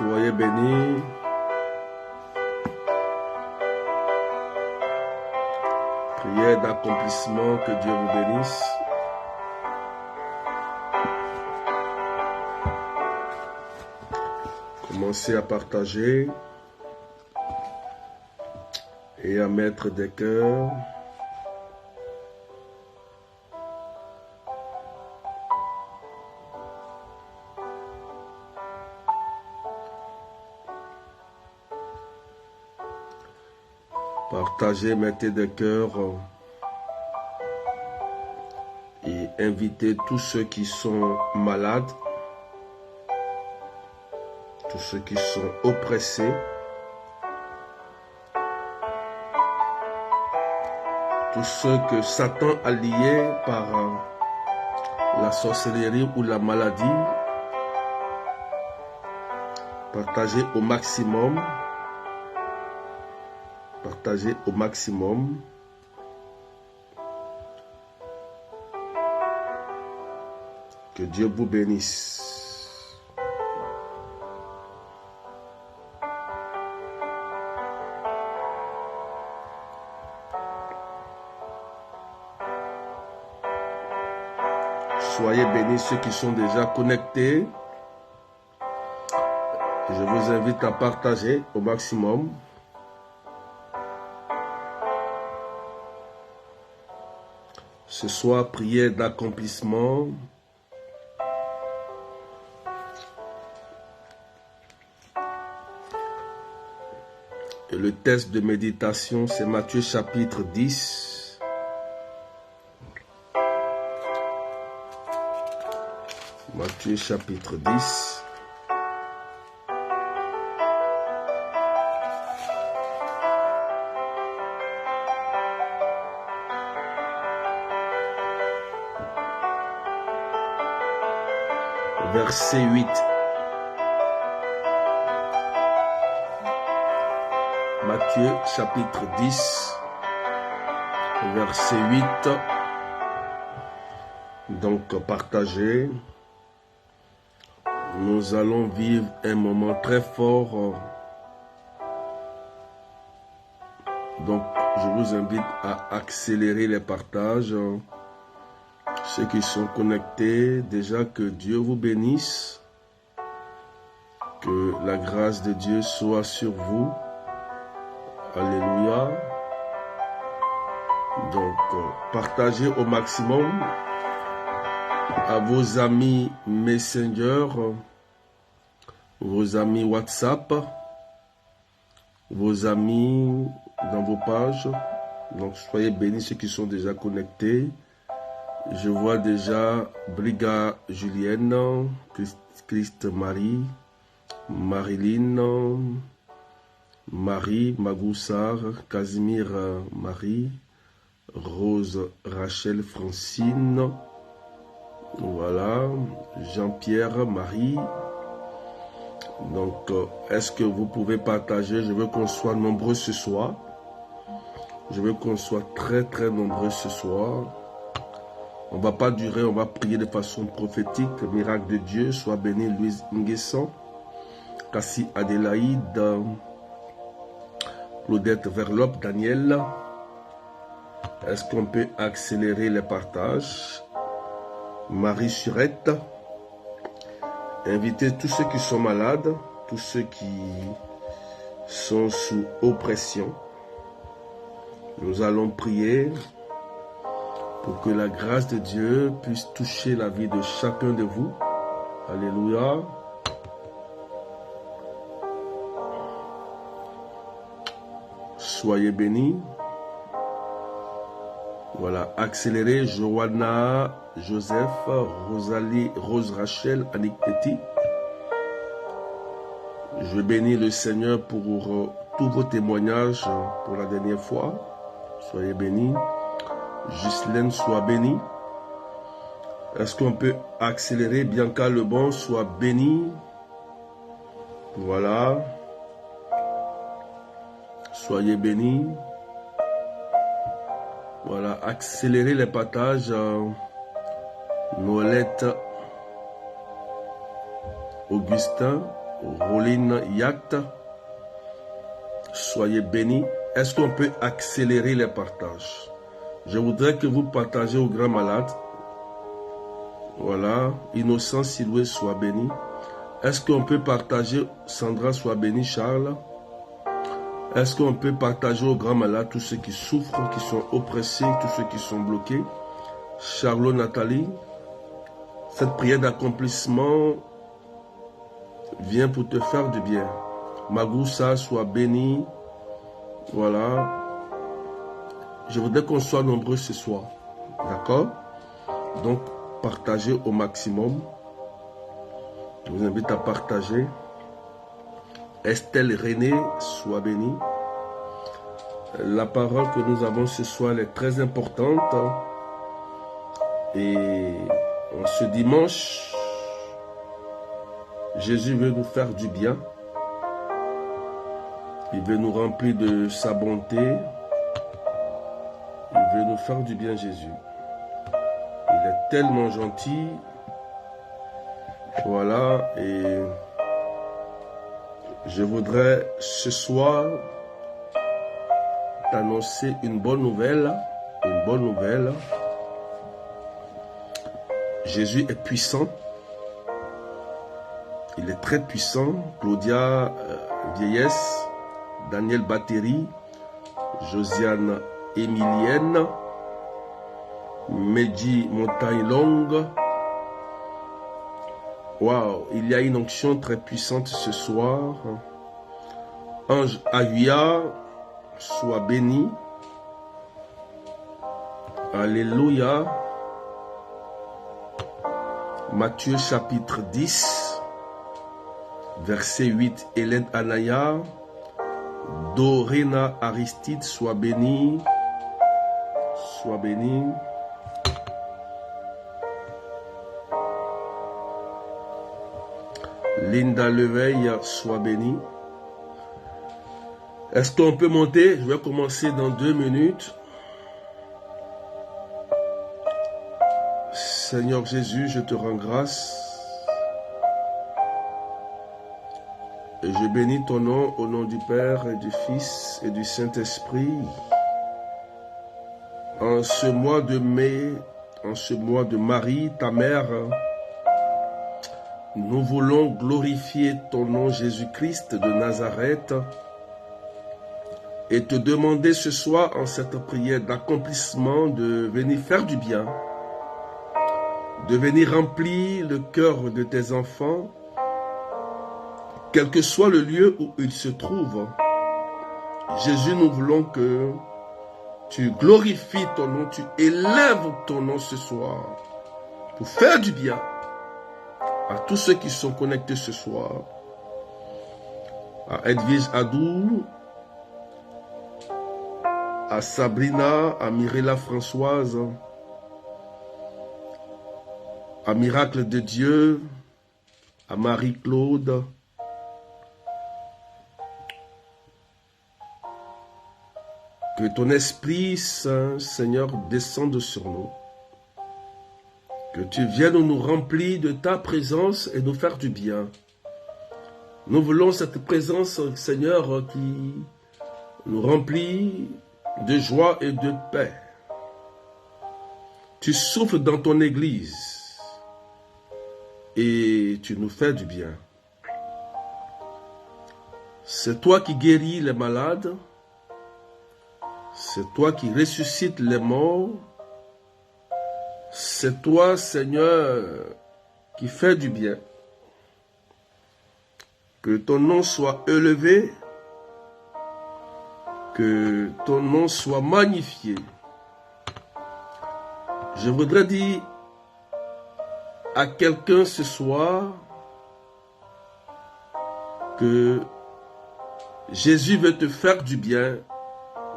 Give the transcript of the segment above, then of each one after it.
Soyez bénis. Prière d'accomplissement, que Dieu vous bénisse. Commencez à partager et à mettre des cœurs. Partagez, mettez des cœurs et invitez tous ceux qui sont malades, tous ceux qui sont oppressés, tous ceux que Satan a liés par la sorcellerie ou la maladie. Partagez au maximum. Partagez au maximum. Que Dieu vous bénisse. Soyez bénis ceux qui sont déjà connectés. Je vous invite à partager au maximum. Ce soir, prière d'accomplissement. Et le texte de méditation, c'est Matthieu chapitre 10. Matthieu chapitre 10. Verset 8. Matthieu chapitre 10, verset 8. Donc partagez. Nous allons vivre un moment très fort. Donc je vous invite à accélérer les partages. Ceux qui sont connectés, déjà que Dieu vous bénisse, que la grâce de Dieu soit sur vous. Alléluia. Donc, partagez au maximum à vos amis Messenger, vos amis WhatsApp, vos amis dans vos pages. Donc, soyez bénis ceux qui sont déjà connectés. Je vois déjà Briga Julienne, Christ Marie, Marilyn, Marie Magoussard, Casimir Marie, Rose Rachel Francine, voilà, Jean-Pierre Marie. Donc, est-ce que vous pouvez partager? Je veux qu'on soit nombreux ce soir. Je veux qu'on soit très très nombreux ce soir. On ne va pas durer, on va prier de façon prophétique. Miracle de Dieu, sois béni Louise Nguesson, Cassie Adélaïde, Claudette Verlope, Daniel. Est-ce qu'on peut accélérer les partages? Marie Surette. Invitez tous ceux qui sont malades, tous ceux qui sont sous oppression. Nous allons prier pour que la grâce de Dieu puisse toucher la vie de chacun de vous. Alléluia. Soyez bénis. Voilà, accélérez. Joanna, Joseph, Rosalie, Rose Rachel, Annick Petit. Je bénis le Seigneur pour tous vos témoignages pour la dernière fois. Soyez bénis. Ghislaine, sois bénie. Est-ce qu'on peut accélérer? Bianca Lebon, sois bénie. Voilà. Soyez bénis. Voilà, accélérez les partages. Noëlette, Augustin, Roline Yacht, soyez bénis. Est-ce qu'on peut accélérer les partages? Je voudrais que vous partagez au grand malade. Voilà, Innocent Siloué, soit béni. Est-ce qu'on peut partager, Sandra, soit béni, Charles? Est-ce qu'on peut partager au grand malade tous ceux qui souffrent, qui sont oppressés, tous ceux qui sont bloqués? Charlot, Nathalie, cette prière d'accomplissement vient pour te faire du bien. Magoussa, soit béni. Voilà. Je voudrais qu'on soit nombreux ce soir. D'accord? Donc, partagez au maximum. Je vous invite à partager. Estelle René, soit bénie. La parole que nous avons ce soir est très importante. Et en ce dimanche, Jésus veut nous faire du bien. Il veut nous remplir de sa bonté. Il veut nous faire du bien, Jésus. Il est tellement gentil. Voilà, et je voudrais ce soir t'annoncer une bonne nouvelle. Une bonne nouvelle. Jésus est puissant. Il est très puissant. Claudia Vieillesse, Daniel Battery, Josiane Emilienne, Medji Montagne Longue. Waouh, il y a une onction très puissante ce soir. Ange Ahuya, sois béni. Alléluia. Matthieu chapitre 10, verset 8. Hélène Anaya. Dorena Aristide, sois béni. Sois béni. Linda Leveil, sois béni. Est-ce qu'on peut monter? Je vais commencer dans 2 minutes. Seigneur Jésus, je te rends grâce. Et je bénis ton nom au nom du Père et du Fils et du Saint-Esprit. En ce mois de mai, en ce mois de Marie, ta mère, nous voulons glorifier ton nom Jésus-Christ de Nazareth et te demander ce soir en cette prière d'accomplissement de venir faire du bien, de venir remplir le cœur de tes enfants, quel que soit le lieu où ils se trouvent. Jésus, nous voulons que tu glorifies ton nom, tu élèves ton nom ce soir pour faire du bien à tous ceux qui sont connectés ce soir, à Edwige Adou, à Sabrina, à Mirella Françoise, à Miracle de Dieu, à Marie-Claude, que ton Esprit Saint, Seigneur, descende sur nous. Que tu viennes nous remplir de ta présence et nous faire du bien. Nous voulons cette présence, Seigneur, qui nous remplit de joie et de paix. Tu souffles dans ton Église et tu nous fais du bien. C'est toi qui guéris les malades. C'est toi qui ressuscites les morts. C'est toi, Seigneur, qui fais du bien. Que ton nom soit élevé. Que ton nom soit magnifié. Je voudrais dire à quelqu'un ce soir que Jésus veut te faire du bien.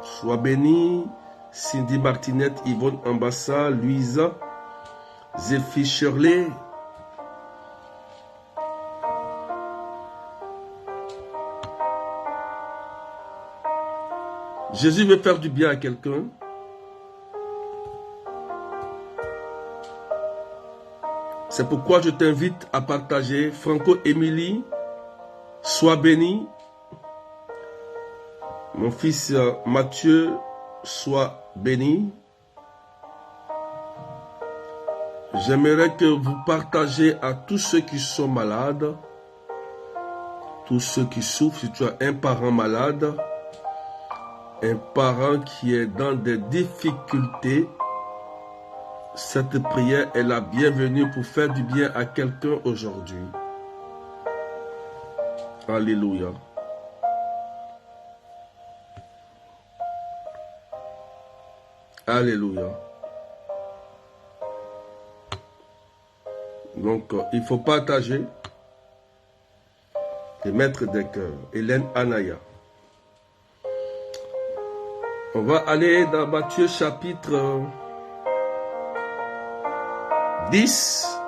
Sois béni, Cindy Martinette, Yvonne Ambassa, Louisa, Zéphi Shirley. Jésus veut faire du bien à quelqu'un. C'est pourquoi je t'invite à partager. Franco Émilie, Sois béni. Mon fils Mathieu, sois béni. J'aimerais que vous partagiez à tous ceux qui sont malades, tous ceux qui souffrent. Si tu as un parent malade, un parent qui est dans des difficultés, cette prière est la bienvenue pour faire du bien à quelqu'un aujourd'hui. Alléluia. Alléluia. Donc, il faut partager et mettre des cœurs. Hélène Anaya. On va aller dans Matthieu chapitre 10,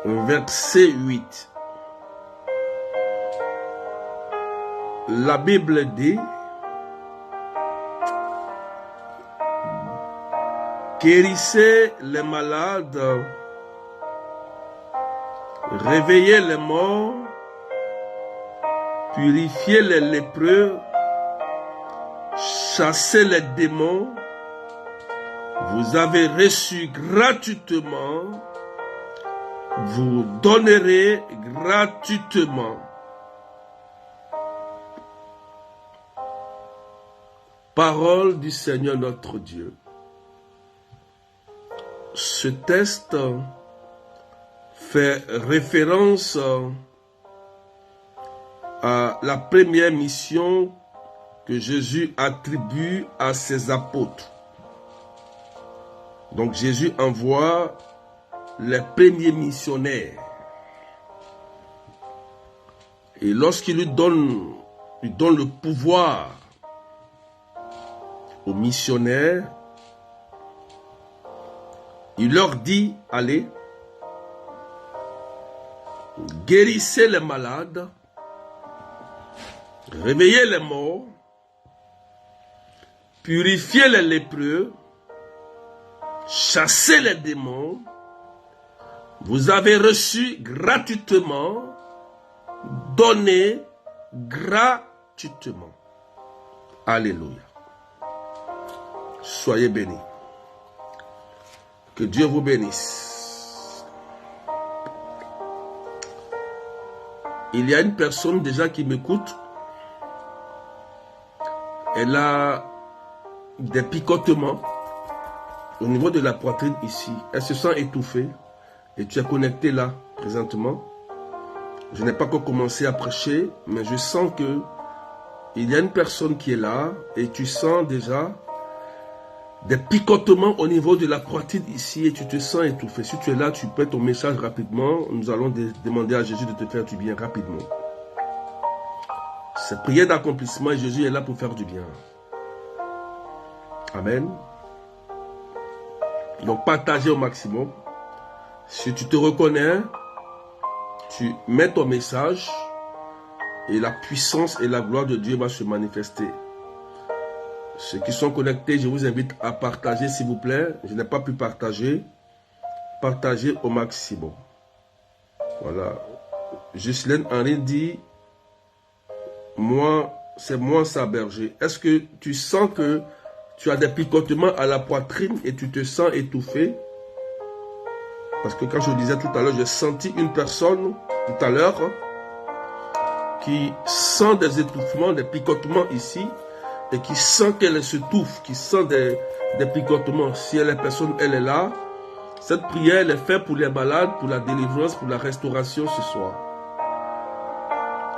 verset 8. La Bible dit: guérissez les malades, réveillez les morts, purifiez les lépreux, chassez les démons. Vous avez reçu gratuitement, vous donnerez gratuitement. Parole du Seigneur notre Dieu. Ce texte fait référence à la première mission que Jésus attribue à ses apôtres. Donc Jésus envoie les premiers missionnaires. Et lorsqu'il lui donne le pouvoir aux missionnaires, il leur dit: allez, guérissez les malades, réveillez les morts, purifiez les lépreux, chassez les démons. Vous avez reçu gratuitement, donnez gratuitement. Alléluia. Soyez bénis. Que Dieu vous bénisse. Il y a une personne déjà qui m'écoute. Elle a des picotements au niveau de la poitrine ici. Elle se sent étouffée. Et tu es connecté là, présentement. Je n'ai pas encore commencé à prêcher, mais je sens que il y a une personne qui est là et tu sens déjà des picotements au niveau de la poitrine ici et tu te sens étouffé. Si tu es là, tu peux ton message rapidement. Nous allons demander à Jésus de te faire du bien rapidement. C'est prière d'accomplissement et Jésus est là pour faire du bien. Amen. Donc partagez au maximum. Si tu te reconnais, tu mets ton message et la puissance et la gloire de Dieu va se manifester. Ceux qui sont connectés, je vous invite à partager s'il vous plaît. Je n'ai pas pu partager. Partagez au maximum. Voilà. Ghislaine Henry dit: c'est moi ça, berger. Est-ce que tu sens que tu as des picotements à la poitrine et tu te sens étouffé? Parce que quand je disais tout à l'heure, j'ai senti une personne tout à l'heure qui sent des étouffements, des picotements ici. Et qui sent qu'elle se touffe, qui sent des picotements. Si elle est personne, elle est là. Cette prière, elle est faite pour les malades, pour la délivrance, pour la restauration ce soir.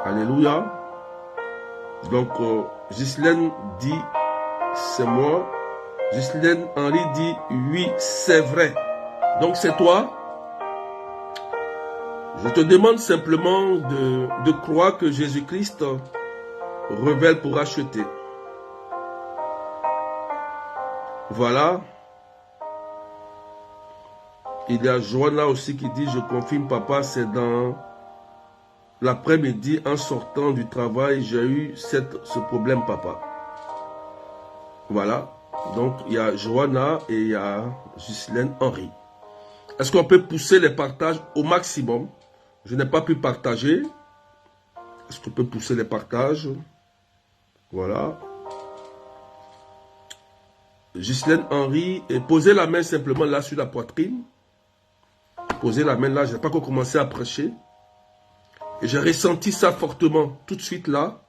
Alléluia. Donc, Ghislaine dit: c'est moi. Ghislaine Henry dit: oui, c'est vrai. Donc, c'est toi. Je te demande simplement de croire que Jésus-Christ révèle pour acheter. Voilà. Il y a Joanna aussi qui dit: je confirme papa, c'est dans l'après-midi en sortant du travail, j'ai eu ce problème papa. Voilà. Donc il y a Joanna et il y a Ghislaine Henry. Est-ce qu'on peut pousser les partages au maximum? Je n'ai pas pu partager. Est-ce qu'on peut pousser les partages? Voilà. Ghislaine Henry, et posez la main simplement là sur la poitrine. Posez la main là, je n'ai pas encore commencé à prêcher. Et j'ai ressenti ça fortement tout de suite là.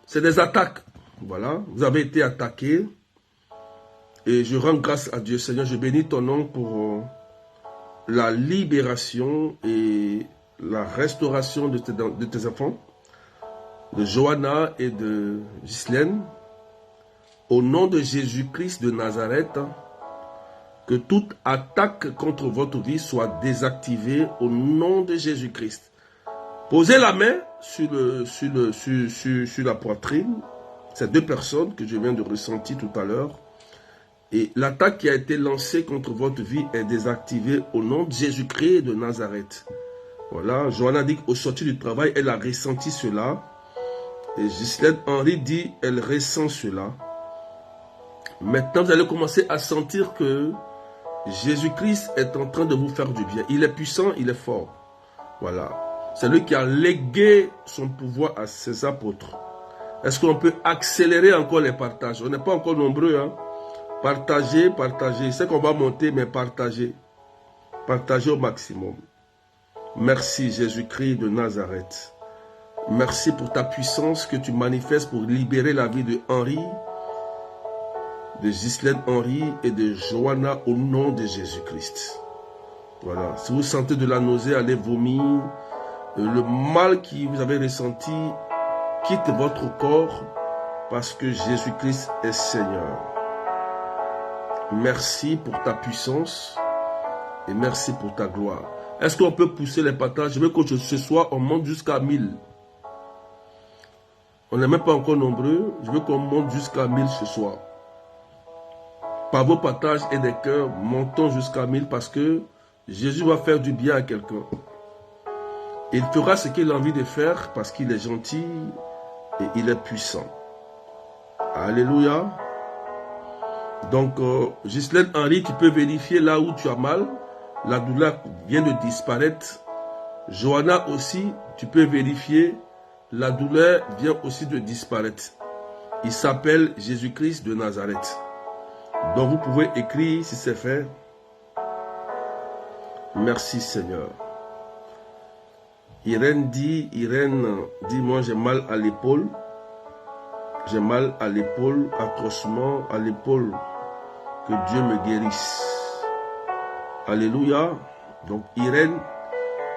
C'est des attaques. Voilà, vous avez été attaqués. Et je rends grâce à Dieu. Seigneur, je bénis ton nom pour la libération et la restauration de tes enfants, de Johanna et de Ghislaine. Au nom de Jésus-Christ de Nazareth, que toute attaque contre votre vie soit désactivée au nom de Jésus-Christ. Posez la main sur la poitrine. Ces deux personnes que je viens de ressentir tout à l'heure. Et l'attaque qui a été lancée contre votre vie est désactivée au nom de Jésus-Christ de Nazareth. Voilà, Johanna dit qu'au sortir du travail, elle a ressenti cela. Et Ghislaine Henry dit, elle ressent cela. Maintenant, vous allez commencer à sentir que Jésus-Christ est en train de vous faire du bien. Il est puissant, il est fort. Voilà. C'est lui qui a légué son pouvoir à ses apôtres. Est-ce qu'on peut accélérer encore les partages? On n'est pas encore nombreux, hein? Partagez, partagez. C'est qu'on va monter, mais partagez. Partagez au maximum. Merci Jésus-Christ de Nazareth. Merci pour ta puissance que tu manifestes pour libérer la vie de Henri, de Ghislaine Henry et de Johanna au nom de Jésus-Christ. Voilà. Si vous sentez de la nausée, allez vomir. Le mal que vous avez ressenti quitte votre corps parce que Jésus-Christ est Seigneur. Merci pour ta puissance et merci pour ta gloire. Est-ce qu'on peut pousser les partages? Je veux que ce soir, on monte jusqu'à 1000. On n'est même pas encore nombreux. Je veux qu'on monte jusqu'à 1000 ce soir. Par vos partages et des cœurs, montons jusqu'à 1000 parce que Jésus va faire du bien à quelqu'un. Il fera ce qu'il a envie de faire parce qu'il est gentil et il est puissant. Alléluia. Donc, Ghislaine Henry, tu peux vérifier là où tu as mal. La douleur vient de disparaître. Johanna aussi, tu peux vérifier. La douleur vient aussi de disparaître. Il s'appelle Jésus-Christ de Nazareth. Donc, vous pouvez écrire si c'est fait. Merci Seigneur. Irène dit, moi j'ai mal à l'épaule. J'ai mal à l'épaule, atrocement à l'épaule. Que Dieu me guérisse. Alléluia. Donc Irène,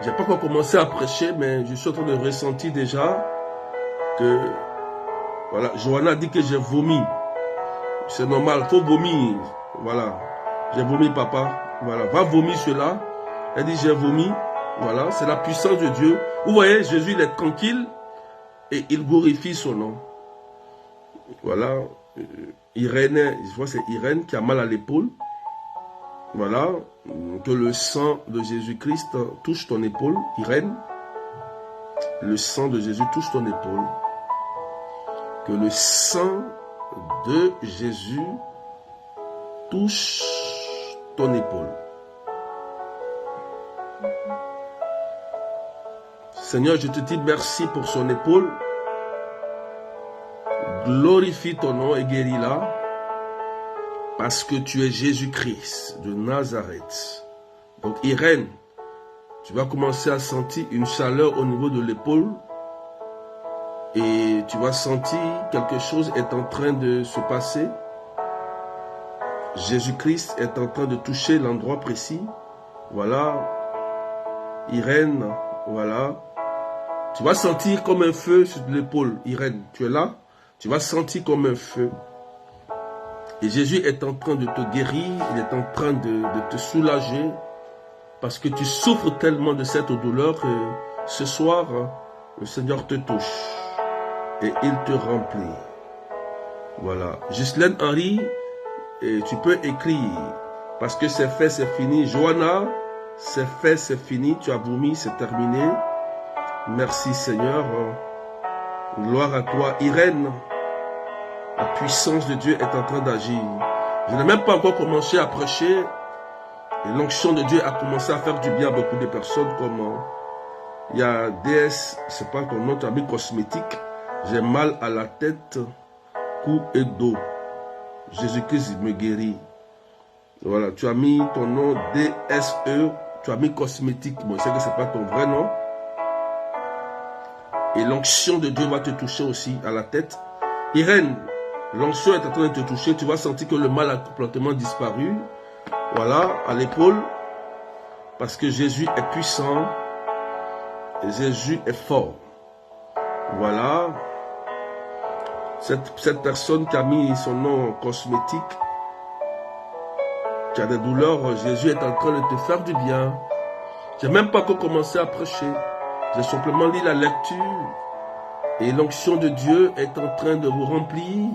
je n'ai pas encore commencé à prêcher, mais je suis en train de ressentir déjà que, voilà, Johanna dit que j'ai vomi. C'est normal, il faut vomir. Voilà, j'ai vomi papa. Voilà, va vomir cela. Elle dit j'ai vomi. Voilà, c'est la puissance de Dieu. Vous voyez, Jésus il est tranquille et il glorifie son nom. Voilà, Irène, je vois c'est Irène qui a mal à l'épaule. Voilà, que le sang de Jésus-Christ touche ton épaule, Irène. Le sang de Jésus touche ton épaule. Que le sang de Jésus touche ton épaule. Seigneur, je te dis merci pour son épaule. Glorifie ton nom et guéris-la. Parce que tu es Jésus-Christ de Nazareth. Donc Irène, tu vas commencer à sentir une chaleur au niveau de l'épaule. Et tu vas sentir quelque chose est en train de se passer. Jésus-Christ est en train de toucher l'endroit précis. Voilà. Irène, voilà. Tu vas sentir comme un feu sur l'épaule. Irène, tu es là? Tu vas sentir comme un feu. Et Jésus est en train de te guérir. Il est en train de te soulager. Parce que tu souffres tellement de cette douleur que ce soir, le Seigneur te touche. Et il te remplit. Voilà. Ghislaine Henry, et tu peux écrire. Parce que c'est fait, c'est fini. Johanna, c'est fait, c'est fini. Tu as vomi, c'est terminé. Merci Seigneur. Gloire à toi. Irène, la puissance de Dieu est en train d'agir. Je n'ai même pas encore commencé à prêcher. Et l'onction de Dieu a commencé à faire du bien à beaucoup de personnes comme Il y a DS, c'est pas ton nom, tu as mis cosmétique. J'ai mal à la tête, cou et dos. Jésus-Christ me guérit. Voilà, tu as mis ton nom DSE, tu as mis cosmétique. Bon, je sais que ce n'est pas ton vrai nom. Et l'onction de Dieu va te toucher aussi à la tête. Irène, l'onction est en train de te toucher. Tu vas sentir que le mal a complètement disparu. Voilà, à l'épaule. Parce que Jésus est puissant. Et Jésus est fort. Voilà. Cette personne qui a mis son nom cosmétique, qui a des douleurs, Jésus est en train de te faire du bien. Je n'ai même pas encore commencé à prêcher. J'ai simplement lu la lecture. Et l'onction de Dieu est en train de vous remplir.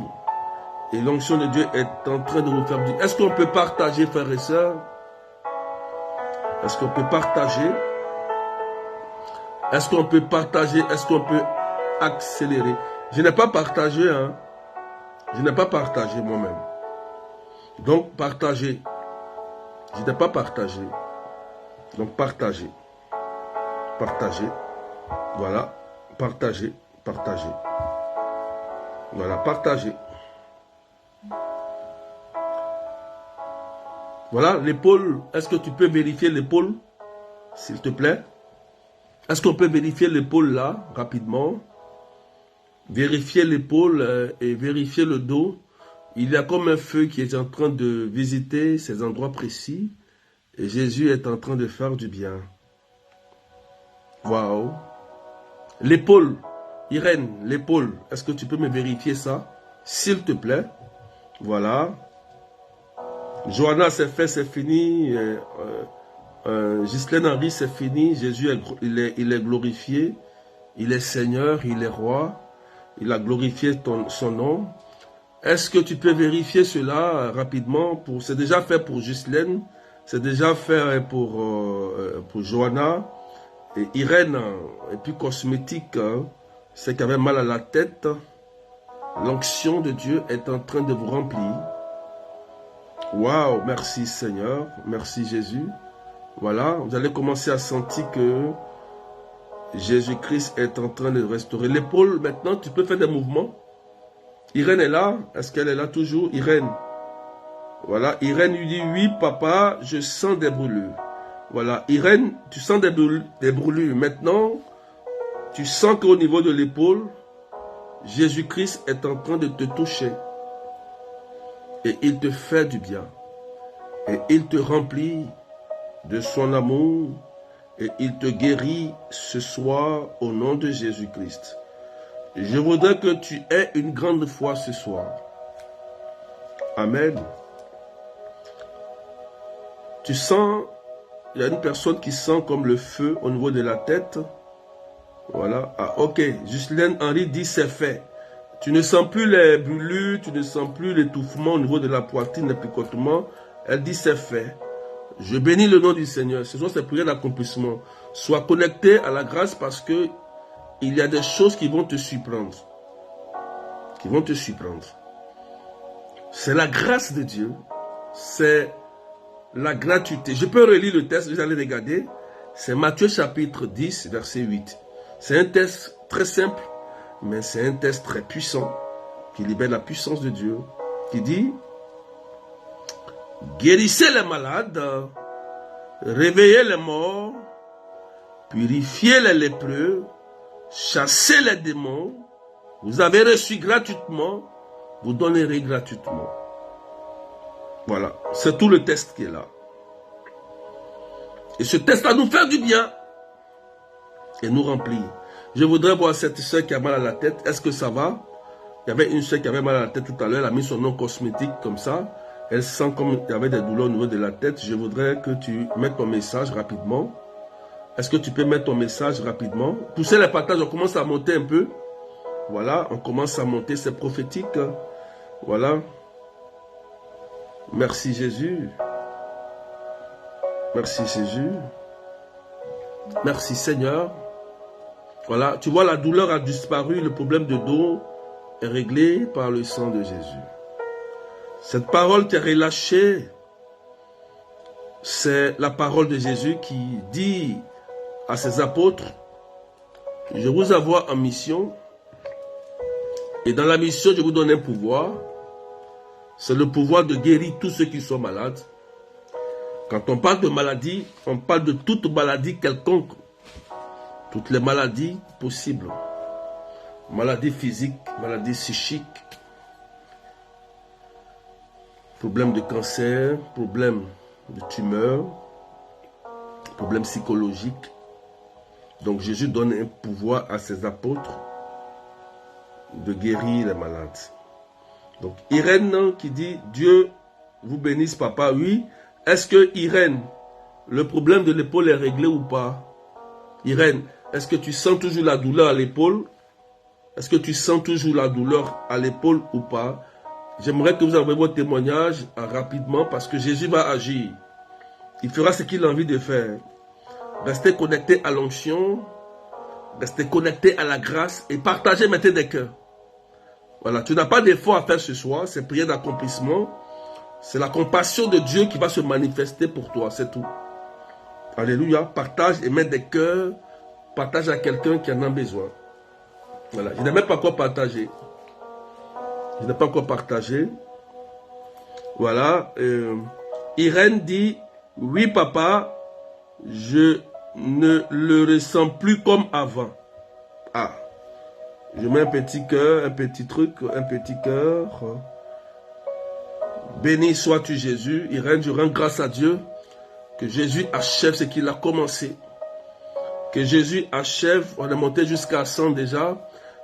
Et l'onction de Dieu est en train de vous faire du bien. Est-ce qu'on peut partager, frères et sœurs? Est-ce qu'on peut partager? Est-ce qu'on peut partager? Est-ce qu'on peut accélérer? Je n'ai pas partagé, hein. Je n'ai pas partagé moi-même. Donc, partagez. Je n'ai pas partagé. Donc, partagez. Partagez. Voilà. Partagez. Partagez. Voilà. Partagez. Voilà. L'épaule. Est-ce que tu peux vérifier l'épaule? S'il te plaît. Est-ce qu'on peut vérifier l'épaule là, rapidement? Vérifier l'épaule et vérifier le dos. Il y a comme un feu qui est en train de visiter ces endroits précis. Et Jésus est en train de faire du bien. Waouh. L'épaule. Irène, l'épaule. Est-ce que tu peux me vérifier ça? S'il te plaît. Voilà. Johanna, c'est fait, c'est fini. Ghislaine Henry, c'est fini. Jésus, il est glorifié. Il est Seigneur, il est roi. Il a glorifié son nom. Est-ce que tu peux vérifier cela rapidement? C'est déjà fait pour Ghislaine. C'est déjà fait pour Johanna. Et Irène, et puis cosmétique, hein, c'est qui avait mal à la tête. L'onction de Dieu est en train de vous remplir. Waouh, merci Seigneur. Merci Jésus. Voilà, vous allez commencer à sentir que Jésus-Christ est en train de restaurer l'épaule. Maintenant, tu peux faire des mouvements. Irène est là. Est-ce qu'elle est là toujours? Irène. Voilà, Irène lui dit, oui papa, je sens des brûlures. Voilà, Irène, tu sens des brûlures. Maintenant, tu sens qu'au niveau de l'épaule, Jésus-Christ est en train de te toucher. Et il te fait du bien. Et il te remplit de son amour. Et il te guérit ce soir au nom de Jésus-Christ. Je voudrais que tu aies une grande foi ce soir. Amen. Tu sens, il y a une personne qui sent comme le feu au niveau de la tête. Voilà. Ah, ok. Ghislaine Henry dit c'est fait. Tu ne sens plus les brûlures, tu ne sens plus l'étouffement au niveau de la poitrine, les picotements. Elle dit c'est fait. Je bénis le nom du Seigneur. Ce sont ces prières d'accomplissement. Sois connecté à la grâce parce que il y a des choses qui vont te surprendre. Qui vont te surprendre. C'est la grâce de Dieu. C'est la gratuité. Je peux relire le texte, vous allez regarder. C'est Matthieu chapitre 10, verset 8. C'est un texte très simple, mais c'est un texte très puissant, qui libère la puissance de Dieu, qui dit, guérissez les malades, réveillez les morts, purifiez les lépreux, chassez les démons, vous avez reçu gratuitement, vous donnerez gratuitement. Voilà, c'est tout le texte qui est là. Et ce texte va nous faire du bien et nous remplir. Je voudrais voir cette soeur qui a mal à la tête. Est-ce que ça va? Il y avait une soeur qui avait mal à la tête tout à l'heure. Elle a mis son nom cosmétique comme ça. Elle sent comme il y avait des douleurs au niveau de la tête. Je voudrais que tu mettes ton message rapidement. Est-ce que tu peux mettre ton message rapidement? Poussez les partages, on commence à monter un peu. Voilà, on commence à monter, c'est prophétique. Voilà. Merci Jésus. Merci Jésus. Merci Seigneur. Voilà, tu vois, la douleur a disparu, le problème de dos est réglé par le sang de Jésus. Cette parole qui est relâchée, c'est la parole de Jésus qui dit à ses apôtres, Je vous envoie en mission. Et dans la mission, je vous donne un pouvoir. C'est le pouvoir de guérir tous ceux qui sont malades. Quand on parle de maladie, on parle de toute maladie quelconque. Toutes les maladies possibles. Maladies physiques, maladies psychiques. Problèmes de cancer, problèmes de tumeur, problèmes psychologiques. Donc Jésus donne un pouvoir à ses apôtres de guérir les malades. Donc Irène qui dit « Dieu vous bénisse papa », oui. Est-ce que Irène, le problème de l'épaule est réglé ou pas? Irène, est-ce que tu sens toujours la douleur à l'épaule? Est-ce que tu sens toujours la douleur à l'épaule ou pas? J'aimerais que vous envoyiez votre témoignage rapidement parce que Jésus va agir. Il fera ce qu'il a envie de faire. Restez connectés à l'onction, restez connectés à la grâce et partagez maintenant des cœurs. Voilà, tu n'as pas d'effort à faire ce soir, c'est prière d'accomplissement. C'est la compassion de Dieu qui va se manifester pour toi, c'est tout. Alléluia, partage et mets des cœurs, partage à quelqu'un qui en a besoin. Voilà, je n'ai même pas encore partagé. Je n'ai pas encore partagé. Voilà, Irène dit, oui papa, je ne le ressens plus comme avant. Ah, je mets un petit cœur, un petit truc, un petit cœur. Béni sois-tu Jésus. Irène, je rends grâce à Dieu que Jésus achève ce qu'il a commencé. Que Jésus achève, on est monté jusqu'à 100 déjà.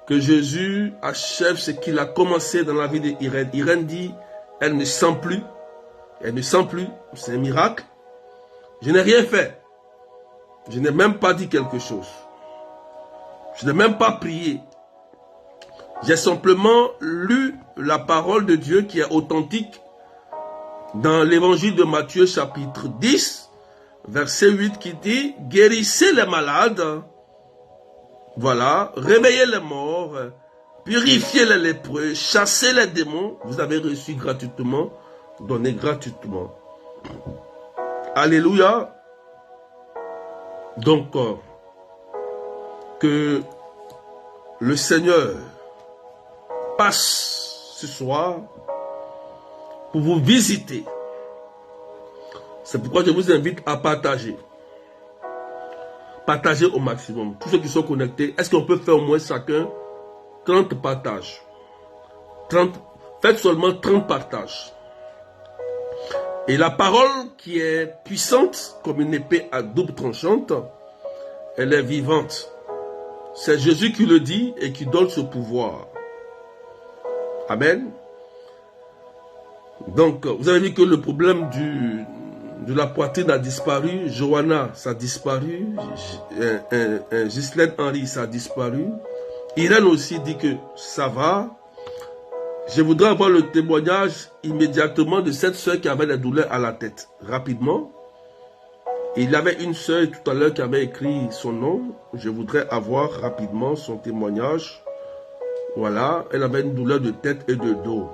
Que Jésus achève ce qu'il a commencé dans la vie d'Irène. Irène dit, elle ne sent plus. Elle ne sent plus. C'est un miracle. Je n'ai rien fait. Je n'ai même pas dit quelque chose. Je n'ai même pas prié. J'ai simplement lu la parole de Dieu qui est authentique dans l'évangile de Matthieu chapitre 10, verset 8 qui dit « Guérissez les malades, voilà, réveillez les morts, purifiez les lépreux, chassez les démons. » Vous avez reçu gratuitement, donné gratuitement. Alléluia. Donc, que le Seigneur passe ce soir pour vous visiter. C'est pourquoi je vous invite à partager. Partagez au maximum. Tous ceux qui sont connectés, est-ce qu'on peut faire au moins chacun 30 partages? 30, faites seulement 30 partages. Et la parole qui est puissante comme une épée à double tranchante, elle est vivante. C'est Jésus qui le dit et qui donne ce pouvoir. Amen. Donc, vous avez vu que le problème de la poitrine a disparu. Johanna, ça a disparu. Ghislaine Henry, ça a disparu. Irène aussi dit que ça va. Je voudrais avoir le témoignage immédiatement de cette soeur qui avait des douleurs à la tête. Rapidement. Il y avait une soeur tout à l'heure qui avait écrit son nom. Je voudrais avoir rapidement son témoignage. Voilà. Elle avait une douleur de tête et de dos.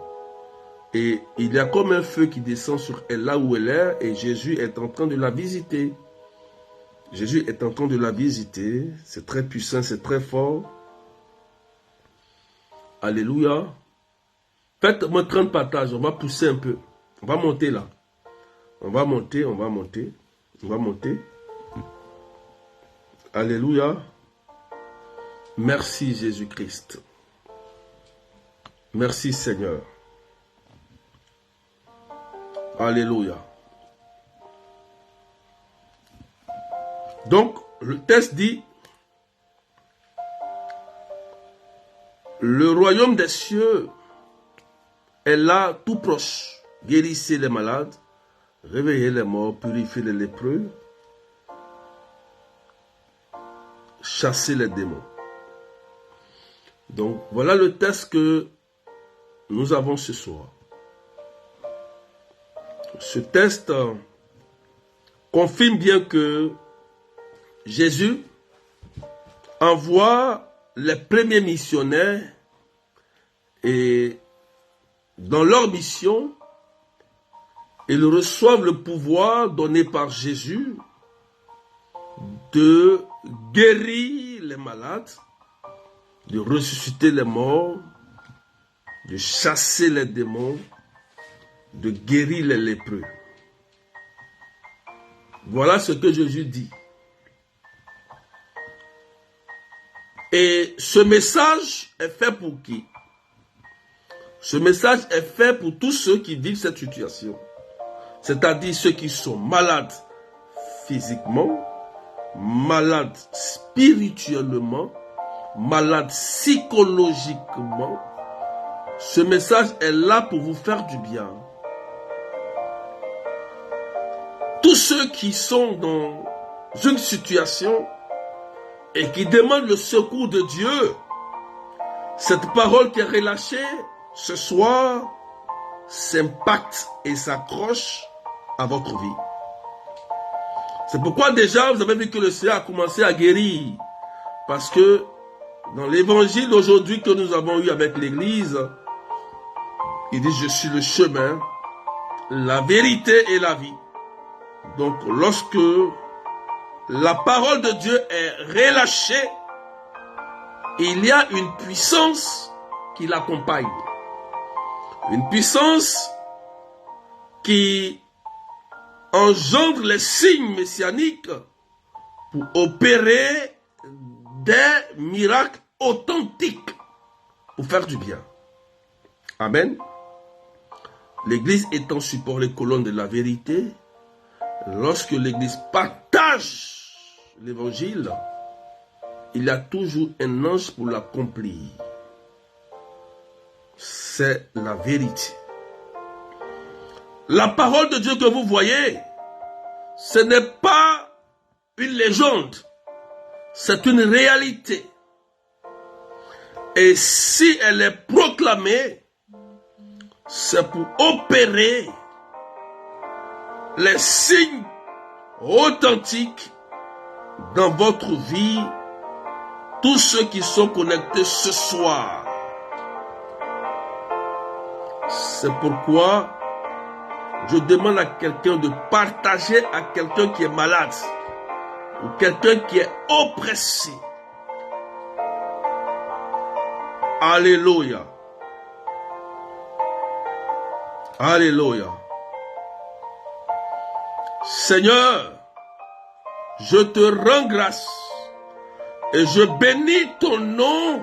Et il y a comme un feu qui descend sur elle là où elle est. Et Jésus est en train de la visiter. Jésus est en train de la visiter. C'est très puissant, c'est très fort. Alléluia. Faites-moi 30 partages. On va pousser un peu. On va monter là. On va monter, on va monter. On va monter. Alléluia. Merci Jésus-Christ. Merci Seigneur. Alléluia. Donc, le texte dit, le royaume des cieux est là tout proche. Guérissez les malades, réveillez les morts, purifiez les lépreux, chassez les démons. Donc, voilà le texte que nous avons ce soir. Ce texte confirme bien que Jésus envoie les premiers missionnaires et dans leur mission, ils reçoivent le pouvoir donné par Jésus de guérir les malades, de ressusciter les morts, de chasser les démons, de guérir les lépreux. Voilà ce que Jésus dit. Et ce message est fait pour qui? Ce message est fait pour tous ceux qui vivent cette situation. C'est-à-dire ceux qui sont malades physiquement, malades spirituellement, malades psychologiquement. Ce message est là pour vous faire du bien. Tous ceux qui sont dans une situation et qui demandent le secours de Dieu, cette parole qui est relâchée ce soir s'impacte et s'accroche à votre vie. C'est pourquoi déjà vous avez vu que le Seigneur a commencé à guérir. Parce que dans l'évangile aujourd'hui que nous avons eu avec l'église, il dit je suis le chemin, la vérité et la vie. Donc lorsque la parole de Dieu est relâchée, il y a une puissance qui l'accompagne. Une puissance qui engendre les signes messianiques pour opérer des miracles authentiques pour faire du bien. Amen. L'Église étant support les colonnes de la vérité, lorsque l'Église partage l'Évangile, il y a toujours un ange pour l'accomplir. C'est la vérité. La parole de Dieu que vous voyez, ce n'est pas une légende, c'est une réalité. Et si elle est proclamée, c'est pour opérer les signes authentiques dans votre vie, tous ceux qui sont connectés ce soir. C'est pourquoi je demande à quelqu'un de partager à quelqu'un qui est malade ou quelqu'un qui est oppressé. Alléluia. Alléluia. Seigneur, je te rends grâce et je bénis ton nom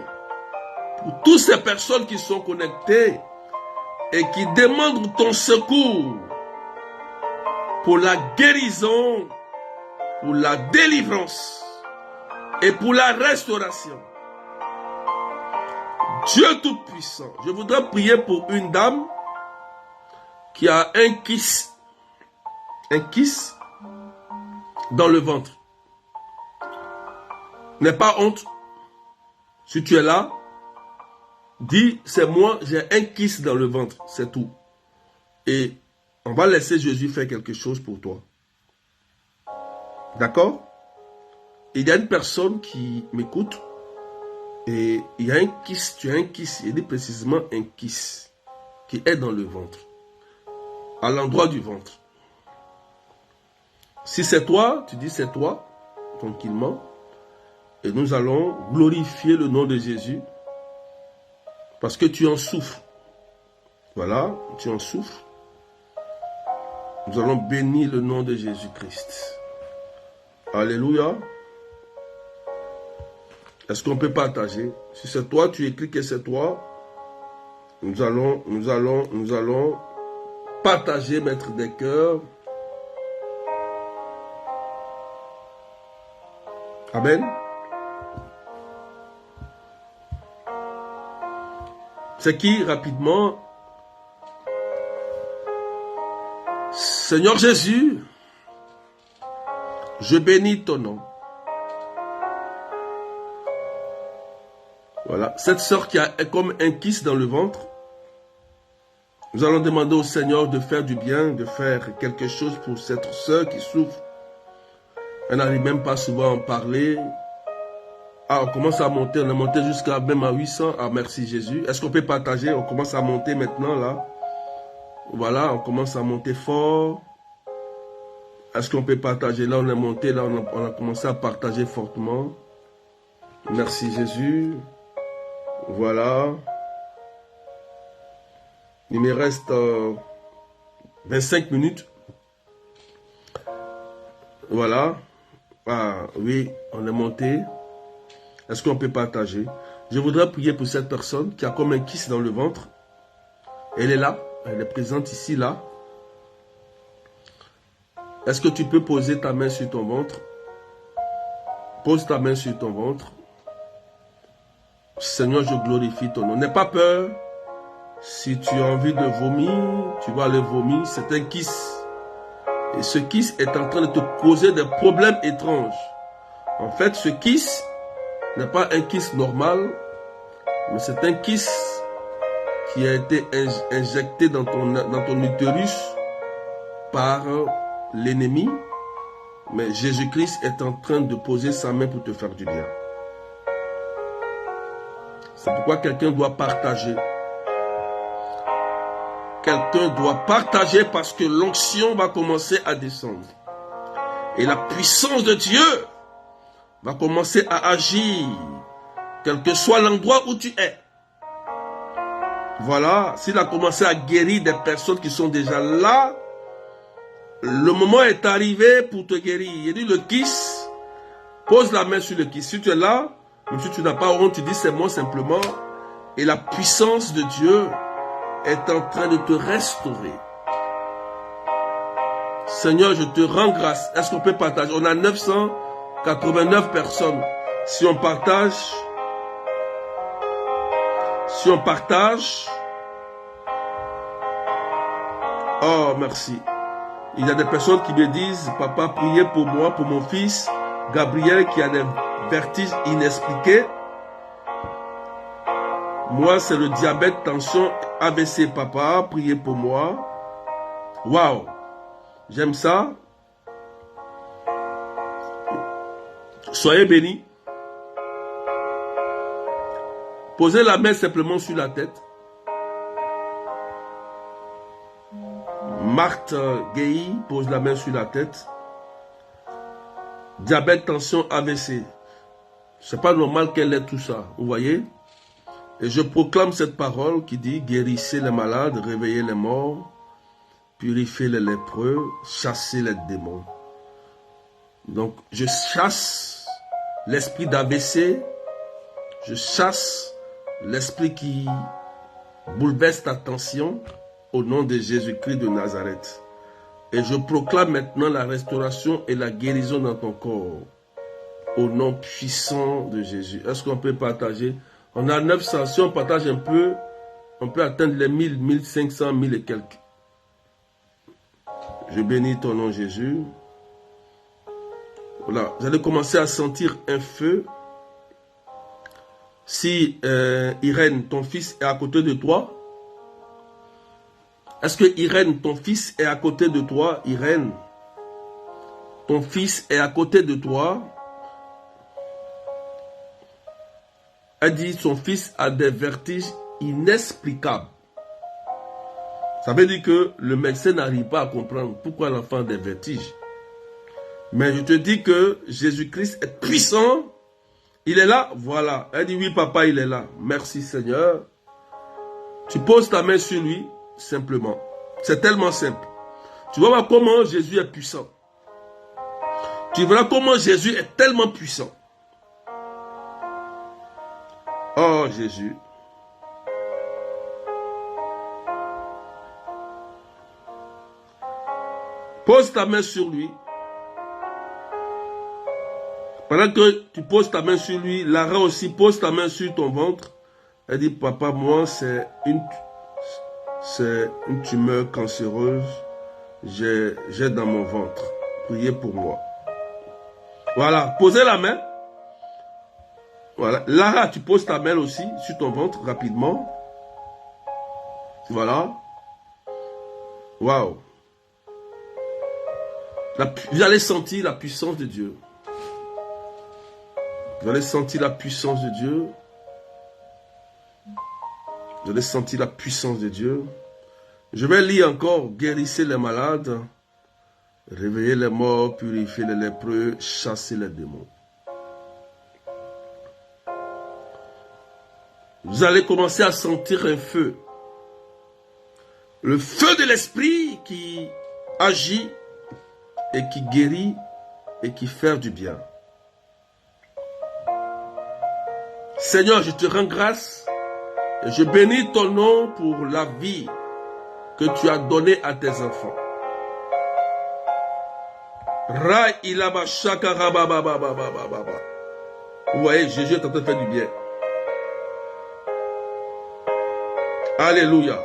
pour toutes ces personnes qui sont connectées et qui demandent ton secours pour la guérison, pour la délivrance et pour la restauration. Dieu Tout-Puissant, je voudrais prier pour une dame qui a un kiss dans le ventre. N'aie pas honte. Si tu es là, dis, c'est moi, j'ai un kiss dans le ventre, c'est tout. Et on va laisser Jésus faire quelque chose pour toi. D'accord? Il y a une personne qui m'écoute et il y a un kiss, tu as un kiss, il dit précisément un kiss qui est dans le ventre, à l'endroit du ventre. Si c'est toi, tu dis c'est toi, tranquillement, et nous allons glorifier le nom de Jésus parce que tu en souffres. Voilà, tu en souffres. Nous allons bénir le nom de Jésus-Christ. Alléluia. Est-ce qu'on peut partager? Si c'est toi, tu écris que c'est toi. Nous allons partager, mettre des cœurs. Amen. C'est qui rapidement? Seigneur Jésus, je bénis ton nom. Voilà, cette sœur qui a comme un kiss dans le ventre, nous allons demander au Seigneur de faire du bien, de faire quelque chose pour cette sœur qui souffre. Elle n'arrive même pas souvent à en parler. Ah, on commence à monter, on est monté jusqu'à même à 800. Ah, merci Jésus. Est-ce qu'on peut partager? On commence à monter maintenant là. Voilà, on commence à monter fort. Est-ce qu'on peut partager? Là, on est monté, là, on a commencé à partager fortement. Merci Jésus. Voilà. Il me reste 25 minutes. Voilà. Ah oui, on est monté. Est-ce qu'on peut partager? Je voudrais prier pour cette personne qui a comme un kiss dans le ventre. Elle est là. Elle est présente ici, là. Est-ce que tu peux poser ta main sur ton ventre? Pose ta main sur ton ventre. Seigneur, je glorifie ton nom. N'aie pas peur. Si tu as envie de vomir, tu vas aller vomir. C'est un kiss. Et ce kiss est en train de te causer des problèmes étranges. En fait, ce kiss n'est pas un kiss normal, mais c'est un kiss qui a été injecté dans ton utérus par l'ennemi. Mais Jésus-Christ est en train de poser sa main pour te faire du bien. C'est pourquoi quelqu'un doit partager. Quelqu'un doit partager parce que l'onction va commencer à descendre. Et la puissance de Dieu va commencer à agir, quel que soit l'endroit où tu es. Voilà, s'il a commencé à guérir des personnes qui sont déjà là, le moment est arrivé pour te guérir. Il dit le kiss, pose la main sur le kiss. Si tu es là, même si tu n'as pas honte, tu dis c'est moi simplement. Et la puissance de Dieu est en train de te restaurer. Seigneur, je te rends grâce. Est-ce qu'on peut partager? On a 989 personnes. Si on partage, oh merci. Il y a des personnes qui me disent, papa, priez pour moi, pour mon fils Gabriel qui a des vertiges inexpliqués. Moi, c'est le diabète, tension, AVC, papa, priez pour moi. Waouh, j'aime ça. Soyez bénis. Posez la main simplement sur la tête. Marthe Guéhi pose la main sur la tête. Diabète, tension, AVC. C'est pas normal qu'elle ait tout ça, vous voyez? Et je proclame cette parole qui dit, guérissez les malades, réveillez les morts, purifiez les lépreux, chassez les démons. Donc, je chasse l'esprit d'AVC, je chasse l'esprit qui bouleverse ta tension au nom de Jésus-Christ de Nazareth. Et je proclame maintenant la restauration et la guérison dans ton corps. Au nom puissant de Jésus. Est-ce qu'on peut partager? On a 900. Si on partage un peu, on peut atteindre les 1000, 1500, 1000 et quelques. Je bénis ton nom Jésus. Voilà. Vous allez commencer à sentir un feu. Si Irène, ton fils est à côté de toi. Est-ce que Irène, ton fils est à côté de toi? Irène, ton fils est à côté de toi. Elle dit son fils a des vertiges inexplicables. Ça veut dire que le médecin n'arrive pas à comprendre pourquoi l'enfant a des vertiges. Mais je te dis que Jésus-Christ est puissant. Il est là, voilà. Elle dit oui papa, il est là. Merci Seigneur. Tu poses ta main sur lui, simplement. C'est tellement simple. Tu vas voir comment Jésus est puissant. Tu verras comment Jésus est tellement puissant. Oh Jésus. Pose ta main sur lui. Pendant que tu poses ta main sur lui, Lara aussi pose ta main sur ton ventre. Elle dit, papa, moi, c'est une tumeur cancéreuse. J'ai dans mon ventre. Priez pour moi. Voilà, posez la main. Voilà. Lara, tu poses ta main aussi sur ton ventre rapidement. Voilà. Waouh. Vous allez sentir la puissance de Dieu. Vous allez sentir la puissance de Dieu. Vous allez sentir la puissance de Dieu. Je vais lire encore. Guérissez les malades. Réveillez les morts. Purifiez les lépreux. Chassez les démons. vous allez commencer à sentir un feu. Le feu de l'esprit qui agit et qui guérit et qui fait du bien. Seigneur, je te rends grâce et je bénis ton nom pour la vie que tu as donnée à tes enfants. Vous voyez, Jésus est en train de faire du bien. Alléluia.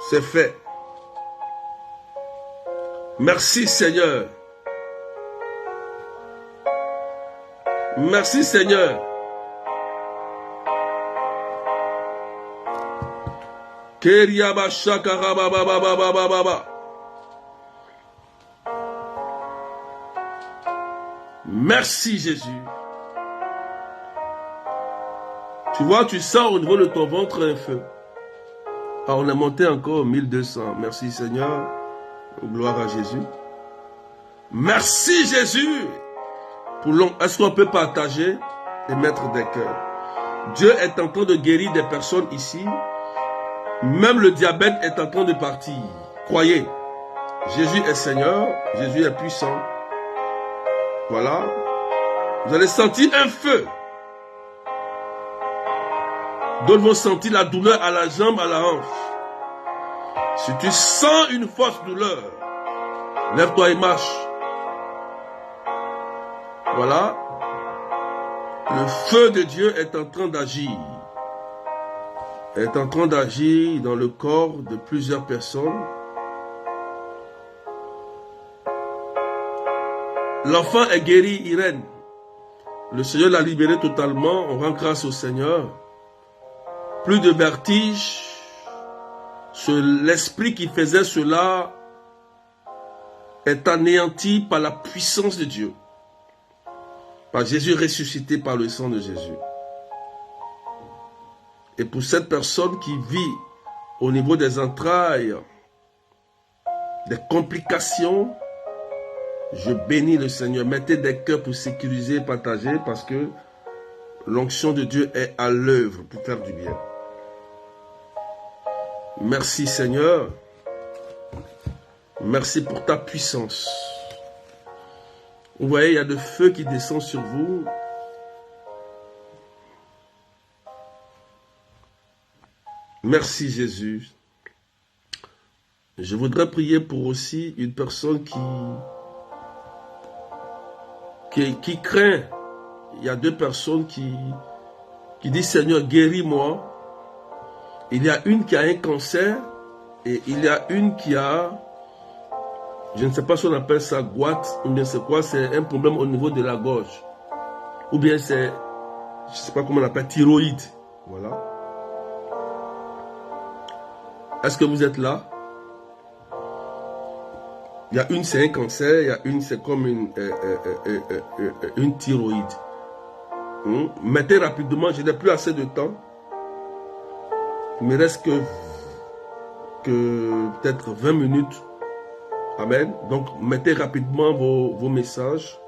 C'est fait. Merci Seigneur. Merci Seigneur. Merci Jésus. Tu vois, tu sens au niveau de ton ventre un feu. Ah, on est monté encore 1200. Merci Seigneur. Gloire à Jésus. Merci Jésus. Est-ce qu'on peut partager et mettre des cœurs? Dieu est en train de guérir des personnes ici. Même le diabète est en train de partir. Croyez. Jésus est Seigneur. Jésus est puissant. Voilà. Vous allez sentir un feu. D'autres vont sentir la douleur à la jambe, à la hanche. Si tu sens une forte douleur, lève-toi et marche. Voilà. Le feu de Dieu est en train d'agir. Est en train d'agir dans le corps de plusieurs personnes. L'enfant est guéri, Irène. Le Seigneur l'a libéré totalement. On rend grâce au Seigneur. Plus de vertige. L'esprit qui faisait cela est anéanti par la puissance de Dieu. Par Jésus ressuscité par le sang de Jésus. Et pour cette personne qui vit au niveau des entrailles, des complications, je bénis le Seigneur. Mettez des cœurs pour sécuriser et partager parce que l'onction de Dieu est à l'œuvre pour faire du bien. Merci Seigneur. Merci pour ta puissance. Vous voyez, il y a de feu qui descend sur vous. Merci Jésus. Je voudrais prier pour aussi une personne qui craint. Il y a deux personnes qui disent Seigneur, guéris-moi. Il y a une qui a un cancer et il y a une qui a, je ne sais pas si on appelle ça goître ou bien c'est quoi, c'est un problème au niveau de la gorge. Ou bien c'est, je ne sais pas comment on appelle, thyroïde. Voilà. Est-ce que vous êtes là? Il y a une, c'est un cancer, il y a une, c'est comme une thyroïde. Mettez rapidement, je n'ai plus assez de temps. Il me reste que peut-être 20 minutes. Amen. Donc, mettez rapidement vos messages.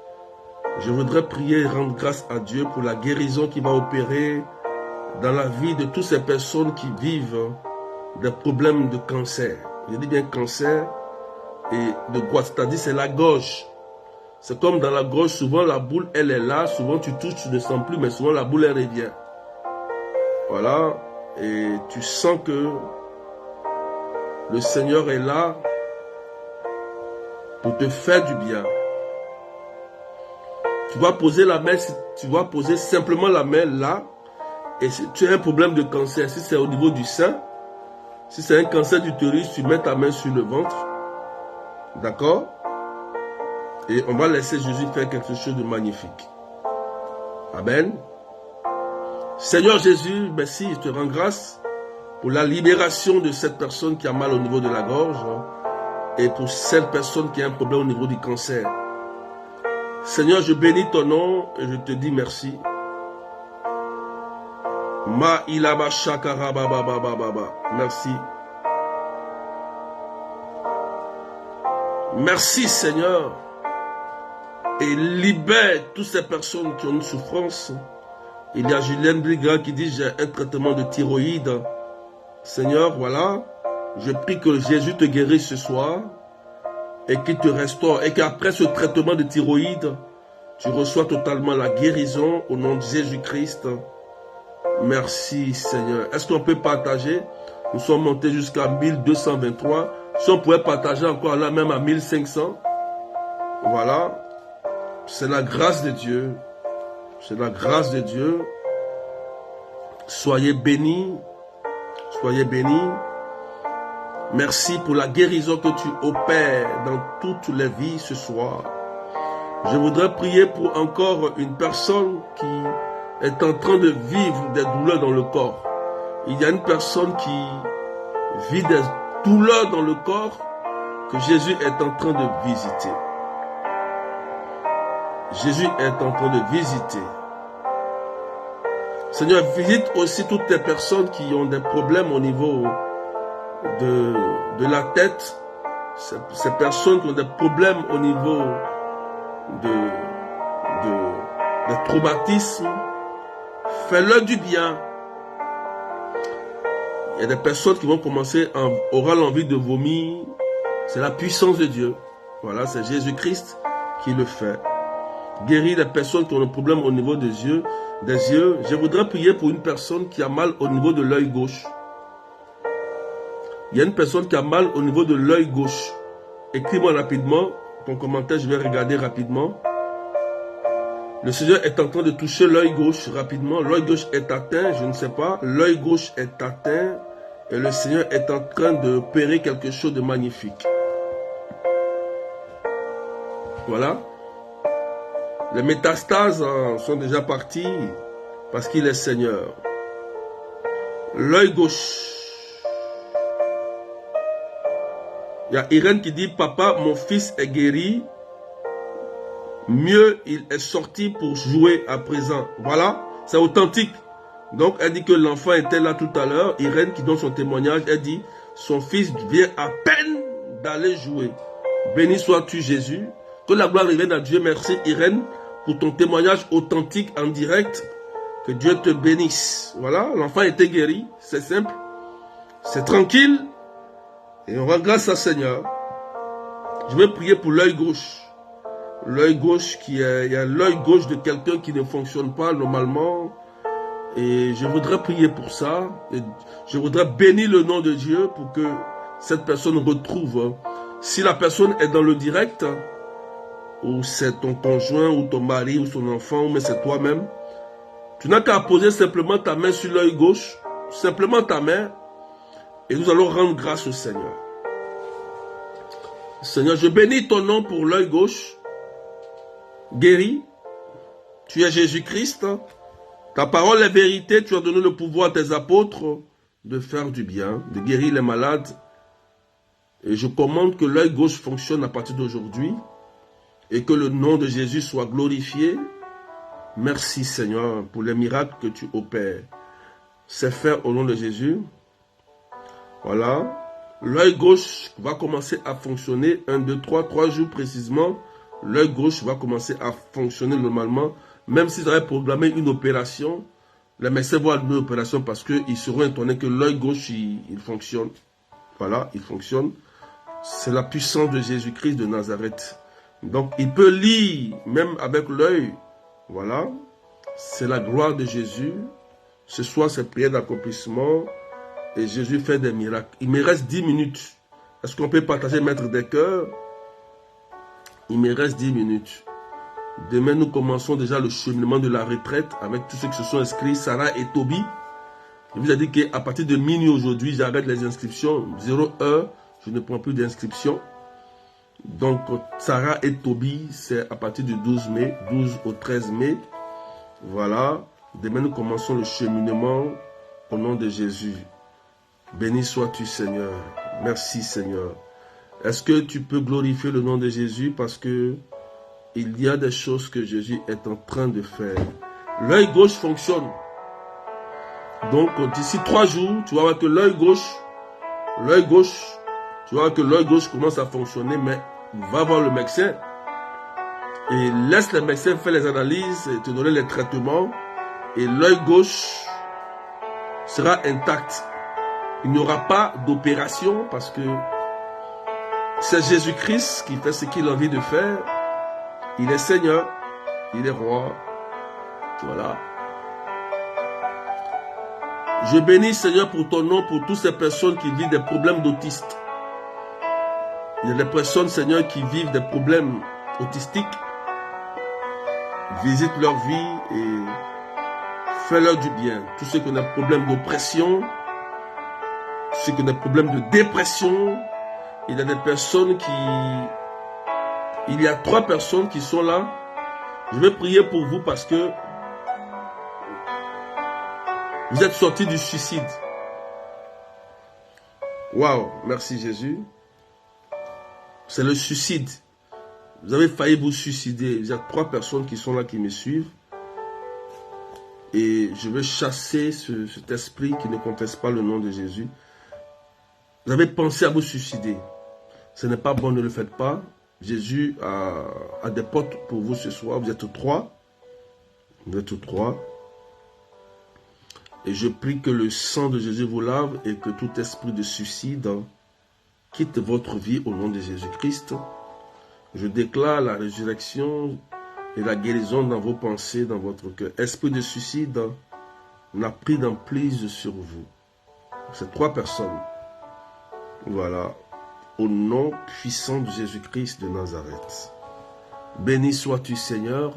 Je voudrais prier et rendre grâce à Dieu pour la guérison qui va opérer dans la vie de toutes ces personnes qui vivent des problèmes de cancer. Je dis bien cancer et de goître, c'est-à-dire c'est la gorge. C'est comme dans la gorge, souvent la boule, elle est là, souvent tu touches, tu ne sens plus, mais souvent la boule, elle revient. Voilà. Et tu sens que le Seigneur est là pour te faire du bien. Tu vas poser la main, tu vas poser simplement la main là. Et si tu as un problème de cancer, si c'est au niveau du sein, si c'est un cancer d'utérus, tu mets ta main sur le ventre. D'accord? Et on va laisser Jésus faire quelque chose de magnifique. Amen. Seigneur Jésus, merci, je te rends grâce pour la libération de cette personne qui a mal au niveau de la gorge et pour cette personne qui a un problème au niveau du cancer. Seigneur, je bénis ton nom et je te dis merci. Merci. Merci Seigneur. Et libère toutes ces personnes qui ont une souffrance Il y a Julien Briga qui dit, j'ai un traitement de thyroïde. Seigneur, voilà, je prie que Jésus te guérisse ce soir et qu'il te restaure. Et qu'après ce traitement de thyroïde, tu reçois totalement la guérison au nom de Jésus-Christ. Merci Seigneur. Est-ce qu'on peut partager? Nous sommes montés jusqu'à 1223. Si on pouvait partager encore là même à 1500. Voilà. C'est la grâce de Dieu. C'est la grâce de Dieu. Soyez bénis. Soyez bénis. Merci pour la guérison que tu opères dans toutes les vies ce soir. Je voudrais prier pour encore une personne qui est en train de vivre des douleurs dans le corps. Il y a une personne qui vit des douleurs dans le corps que Jésus est en train de visiter. Jésus est en train de visiter. Seigneur, visite aussi toutes les personnes qui ont des problèmes au niveau de la tête. Ces personnes qui ont des problèmes au niveau des traumatismes. Fais-leur du bien. Il y a des personnes qui vont commencer, aura l'envie de vomir. C'est la puissance de Dieu. Voilà, c'est Jésus-Christ qui le fait. Guérir les personnes qui ont des problèmes au niveau des yeux. Je voudrais prier pour une personne qui a mal au niveau de l'œil gauche. Il y a une personne qui a mal au niveau de l'œil gauche. Écris-moi rapidement ton commentaire, je vais regarder rapidement. Le Seigneur est en train de toucher l'œil gauche rapidement. L'œil gauche est atteint, je ne sais pas. L'œil gauche est atteint et le Seigneur est en train d'opérer quelque chose de magnifique. Voilà. Les métastases sont déjà parties parce qu'il est Seigneur. L'œil gauche. Il y a Irène qui dit, papa, mon fils est guéri. Mieux, il est sorti pour jouer à présent. Voilà, c'est authentique. Donc, elle dit que l'enfant était là tout à l'heure. Irène qui donne son témoignage, elle dit, son fils vient à peine d'aller jouer. Béni sois-tu Jésus. Que la gloire revienne à Dieu. Merci Irène pour ton témoignage authentique en direct. Que Dieu te bénisse. Voilà, l'enfant était guéri. C'est simple. C'est tranquille. Et on rend grâce à Seigneur. Je vais prier pour l'œil gauche. L'œil gauche, il y a l'œil gauche de quelqu'un qui ne fonctionne pas normalement. Et je voudrais prier pour ça. Et je voudrais bénir le nom de Dieu pour que cette personne retrouve. Si la personne est dans le direct, ou c'est ton conjoint, ou ton mari, ou son enfant, ou mais c'est toi-même, tu n'as qu'à poser simplement ta main sur l'œil gauche, simplement ta main, et nous allons rendre grâce au Seigneur. Seigneur, je bénis ton nom pour l'œil gauche. Guéri, tu es Jésus-Christ. Ta parole est vérité. Tu as donné le pouvoir à tes apôtres de faire du bien, de guérir les malades. Et je commande que l'œil gauche fonctionne à partir d'aujourd'hui et que le nom de Jésus soit glorifié. Merci Seigneur pour les miracles que tu opères. C'est fait au nom de Jésus. Voilà. L'œil gauche va commencer à fonctionner 1, 2, 3 jours précisément. L'œil gauche va commencer à fonctionner normalement. Même s'ils avaient programmé une opération, les médecins vont allumer l'opération parce qu'ils seront étonnés que l'œil gauche il fonctionne. Voilà, il fonctionne. C'est la puissance de Jésus-Christ de Nazareth. Donc il peut lire même avec l'œil. Voilà. C'est la gloire de Jésus. Ce soir, c'est prière d'accomplissement. Et Jésus fait des miracles. Il me reste 10 minutes. Est-ce qu'on peut partager, mettre des cœurs? Il me reste 10 minutes. Demain, nous commençons déjà le cheminement de la retraite avec tous ceux qui se sont inscrits, Sarah et Toby. Je vous ai dit qu'à partir de minuit aujourd'hui, j'arrête les inscriptions. 0 heure, je ne prends plus d'inscriptions. Donc, Sarah et Toby, c'est à partir du 12 mai, 12 au 13 mai. Voilà. Demain, nous commençons le cheminement au nom de Jésus. Béni sois-tu, Seigneur. Merci, Seigneur. Est-ce que tu peux glorifier le nom de Jésus parce que il y a des choses que Jésus est en train de faire. L'œil gauche fonctionne. Donc, d'ici 3 jours, tu vas voir que l'œil gauche, tu vas voir que l'œil gauche commence à fonctionner, mais va voir le médecin et laisse le médecin faire les analyses et te donner les traitements et l'œil gauche sera intact. Il n'y aura pas d'opération parce que c'est Jésus-Christ qui fait ce qu'il a envie de faire. Il est Seigneur, il est roi. Voilà. Je bénis, Seigneur, pour ton nom, pour toutes ces personnes qui vivent des problèmes d'autistes. Il y a des personnes, Seigneur, qui vivent des problèmes autistiques. Visite leur vie et fais-leur du bien. Tous ceux qui ont des problèmes d'oppression, tous ceux qui ont des problèmes de dépression, il y a des personnes qui... Il y a 3 personnes qui sont là. Je vais prier pour vous parce que vous êtes sortis du suicide. Waouh, merci Jésus. C'est le suicide. Vous avez failli vous suicider. Il y a 3 personnes qui sont là, qui me suivent. Et je vais chasser cet esprit qui ne confesse pas le nom de Jésus. Vous avez pensé à vous suicider. Ce n'est pas bon, ne le faites pas. Jésus a des portes pour vous ce soir. Vous êtes 3. Vous êtes 3. Et je prie que le sang de Jésus vous lave et que tout esprit de suicide quitte votre vie au nom de Jésus-Christ. Je déclare la résurrection et la guérison dans vos pensées, dans votre cœur. Esprit de suicide n'a pris d'emprise sur vous. C'est 3 personnes. Voilà. Au nom puissant de Jésus-Christ de Nazareth. Béni sois-tu, Seigneur.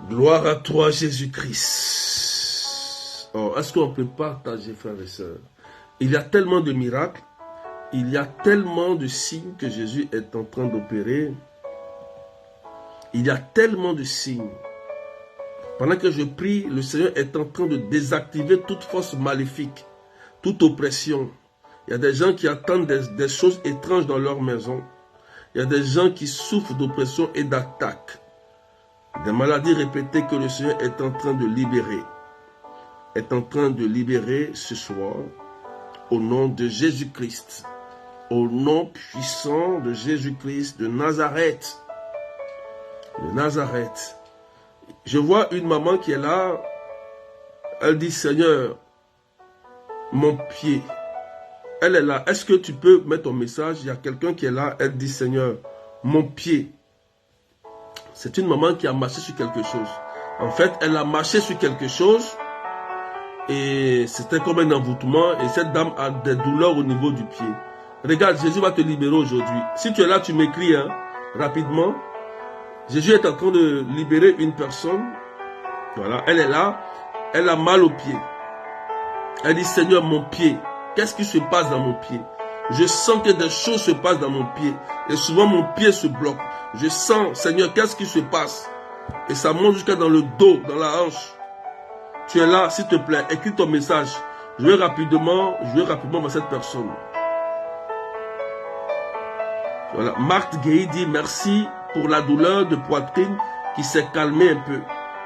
Gloire à toi, Jésus-Christ. Oh, est-ce qu'on peut partager, frères et sœurs? Il y a tellement de miracles. Il y a tellement de signes que Jésus est en train d'opérer. Il y a tellement de signes. Pendant que je prie, le Seigneur est en train de désactiver toute force maléfique, toute oppression. Il y a des gens qui attendent des choses étranges dans leur maison. Il y a des gens qui souffrent d'oppression et d'attaques. Des maladies répétées que le Seigneur est en train de libérer. Est en train de libérer ce soir au nom de Jésus-Christ. Au nom puissant de Jésus-Christ de Nazareth. De Nazareth. Je vois une maman qui est là. Elle dit, Seigneur, mon pied. Elle est là. Est-ce que tu peux mettre ton message? Il y a quelqu'un qui est là. Elle dit, Seigneur, mon pied. C'est une maman qui a marché sur quelque chose. En fait, elle a marché sur quelque chose. Et c'était comme un envoûtement. Et cette dame a des douleurs au niveau du pied. Regarde, Jésus va te libérer aujourd'hui. Si tu es là, tu m'écris rapidement. Jésus est en train de libérer une personne. Voilà, elle est là. Elle a mal au pied. Elle dit, Seigneur, mon pied. Qu'est-ce qui se passe dans mon pied? Je sens que des choses se passent dans mon pied. Et souvent, mon pied se bloque. Je sens, Seigneur, qu'est-ce qui se passe? Et ça monte jusqu'à dans le dos, dans la hanche. Tu es là, s'il te plaît, écris ton message. Je vais rapidement voir cette personne. Voilà, Marthe Guéhi dit merci pour la douleur de poitrine qui s'est calmée un peu.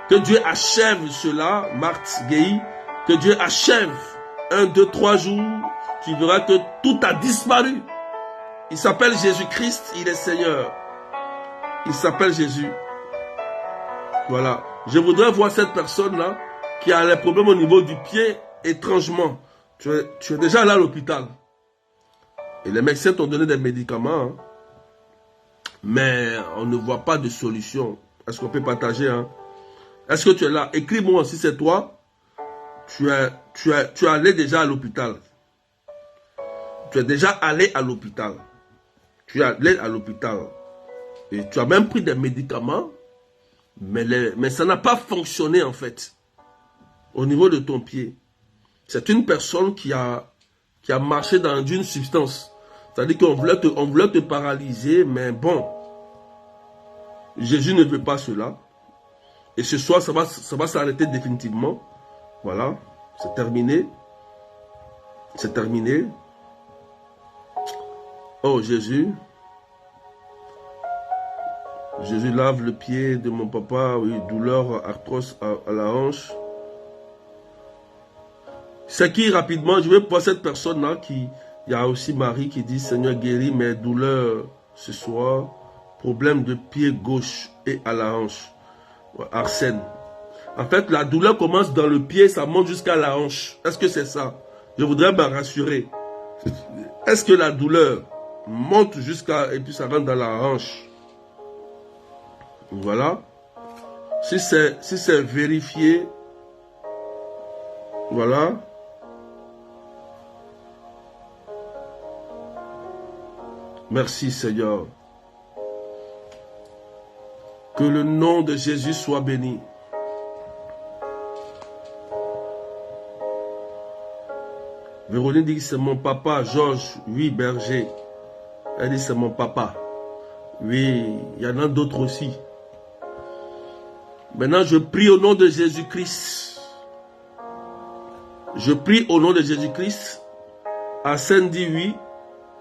Que Dieu achève cela, Marthe Guéhi. Que Dieu achève 1, 2, 3 jours. Tu verras que tout a disparu. Il s'appelle Jésus-Christ, il est Seigneur. Il s'appelle Jésus. Voilà. Je voudrais voir cette personne-là qui a les problèmes au niveau du pied étrangement. Tu es déjà là à l'hôpital. Et les médecins t'ont donné des médicaments. Mais on ne voit pas de solution. Est-ce qu'on peut partager? Est-ce que tu es là? Écris-moi si c'est toi. Tu es allé déjà à l'hôpital. Tu es déjà allé à l'hôpital. Tu es allé à l'hôpital. Et tu as même pris des médicaments. Mais ça n'a pas fonctionné en fait. Au niveau de ton pied. C'est une personne qui a marché dans une substance. C'est-à-dire qu'on voulait te paralyser, mais bon. Jésus ne veut pas cela. Et ce soir, ça va s'arrêter définitivement. Voilà, c'est terminé. C'est terminé. Oh Jésus. Jésus lave le pied de mon papa. Oui, douleur arthrose à la hanche. C'est qui rapidement? Je vais pour cette personne-là qui... Il y a aussi Marie qui dit, Seigneur, guéris mes douleurs ce soir. Problème de pied gauche et à la hanche. Arsène. En fait, la douleur commence dans le pied, ça monte jusqu'à la hanche. Est-ce que c'est ça? Je voudrais me rassurer. Est-ce que la douleur monte jusqu'à... et puis ça rentre dans la hanche? Voilà. Si c'est vérifié, voilà. Merci Seigneur. Que le nom de Jésus soit béni. Véronique dit que c'est mon papa, Georges, oui, Berger. Elle dit c'est mon papa. Oui, il y en a d'autres aussi. Maintenant, je prie au nom de Jésus-Christ. Je prie au nom de Jésus-Christ. À Sandy, oui.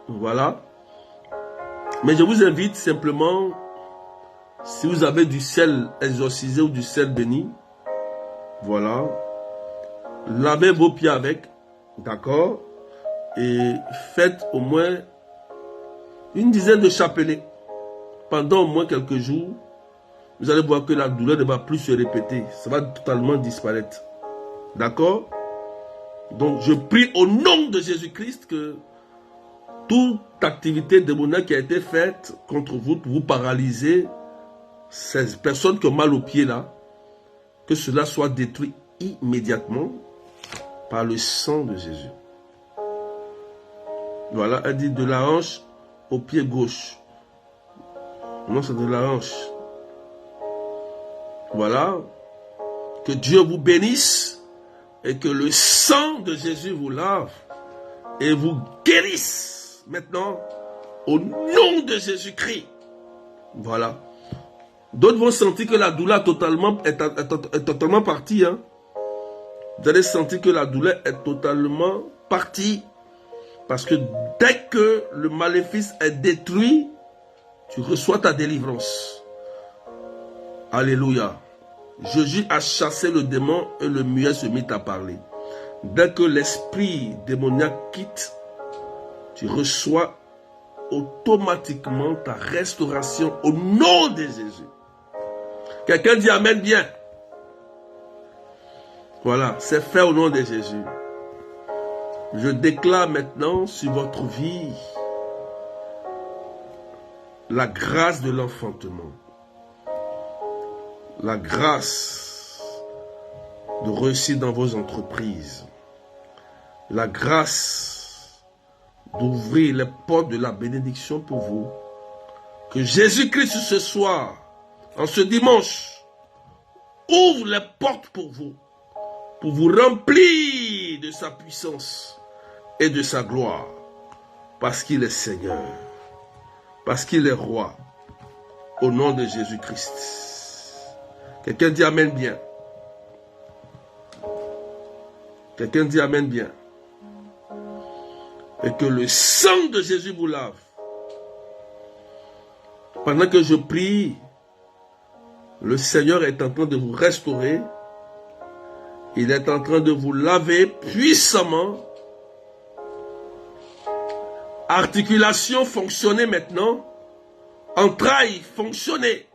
Voilà. Mais je vous invite simplement, si vous avez du sel exorcisé ou du sel béni, voilà. Lavez vos pieds avec. D'accord? Et faites au moins une dizaine de chapelets. Pendant au moins quelques jours, vous allez voir que la douleur ne va plus se répéter. Ça va totalement disparaître. D'accord? Donc je prie au nom de Jésus-Christ que toute activité démoniaque qui a été faite contre vous pour vous paralyser, ces personnes qui ont mal aux pieds là, que cela soit détruit immédiatement par le sang de Jésus. Voilà, elle dit de la hanche au pied gauche. Non, c'est de la hanche. Voilà. Que Dieu vous bénisse et que le sang de Jésus vous lave et vous guérisse maintenant au nom de Jésus-Christ. Voilà. D'autres vont sentir que la douleur est totalement partie. Hein. Vous allez sentir que la douleur est totalement partie. Parce que dès que le maléfice est détruit, tu reçois ta délivrance. Alléluia. Jésus a chassé le démon et le muet se mit à parler. Dès que l'esprit démoniaque quitte, tu reçois automatiquement ta restauration au nom de Jésus. Quelqu'un dit Amen bien. Voilà, c'est fait au nom de Jésus. Je déclare maintenant sur votre vie la grâce de l'enfantement. La grâce de réussir dans vos entreprises. La grâce d'ouvrir les portes de la bénédiction pour vous. Que Jésus-Christ ce soir, en ce dimanche, ouvre les portes pour vous remplir de sa puissance et de sa gloire. Parce qu'il est Seigneur. Parce qu'il est roi. Au nom de Jésus-Christ. Quelqu'un dit Amen bien. Quelqu'un dit Amen bien. Et que le sang de Jésus vous lave. Pendant que je prie, le Seigneur est en train de vous restaurer. Il est en train de vous laver puissamment. Articulation fonctionnez maintenant. Entrailles fonctionnez.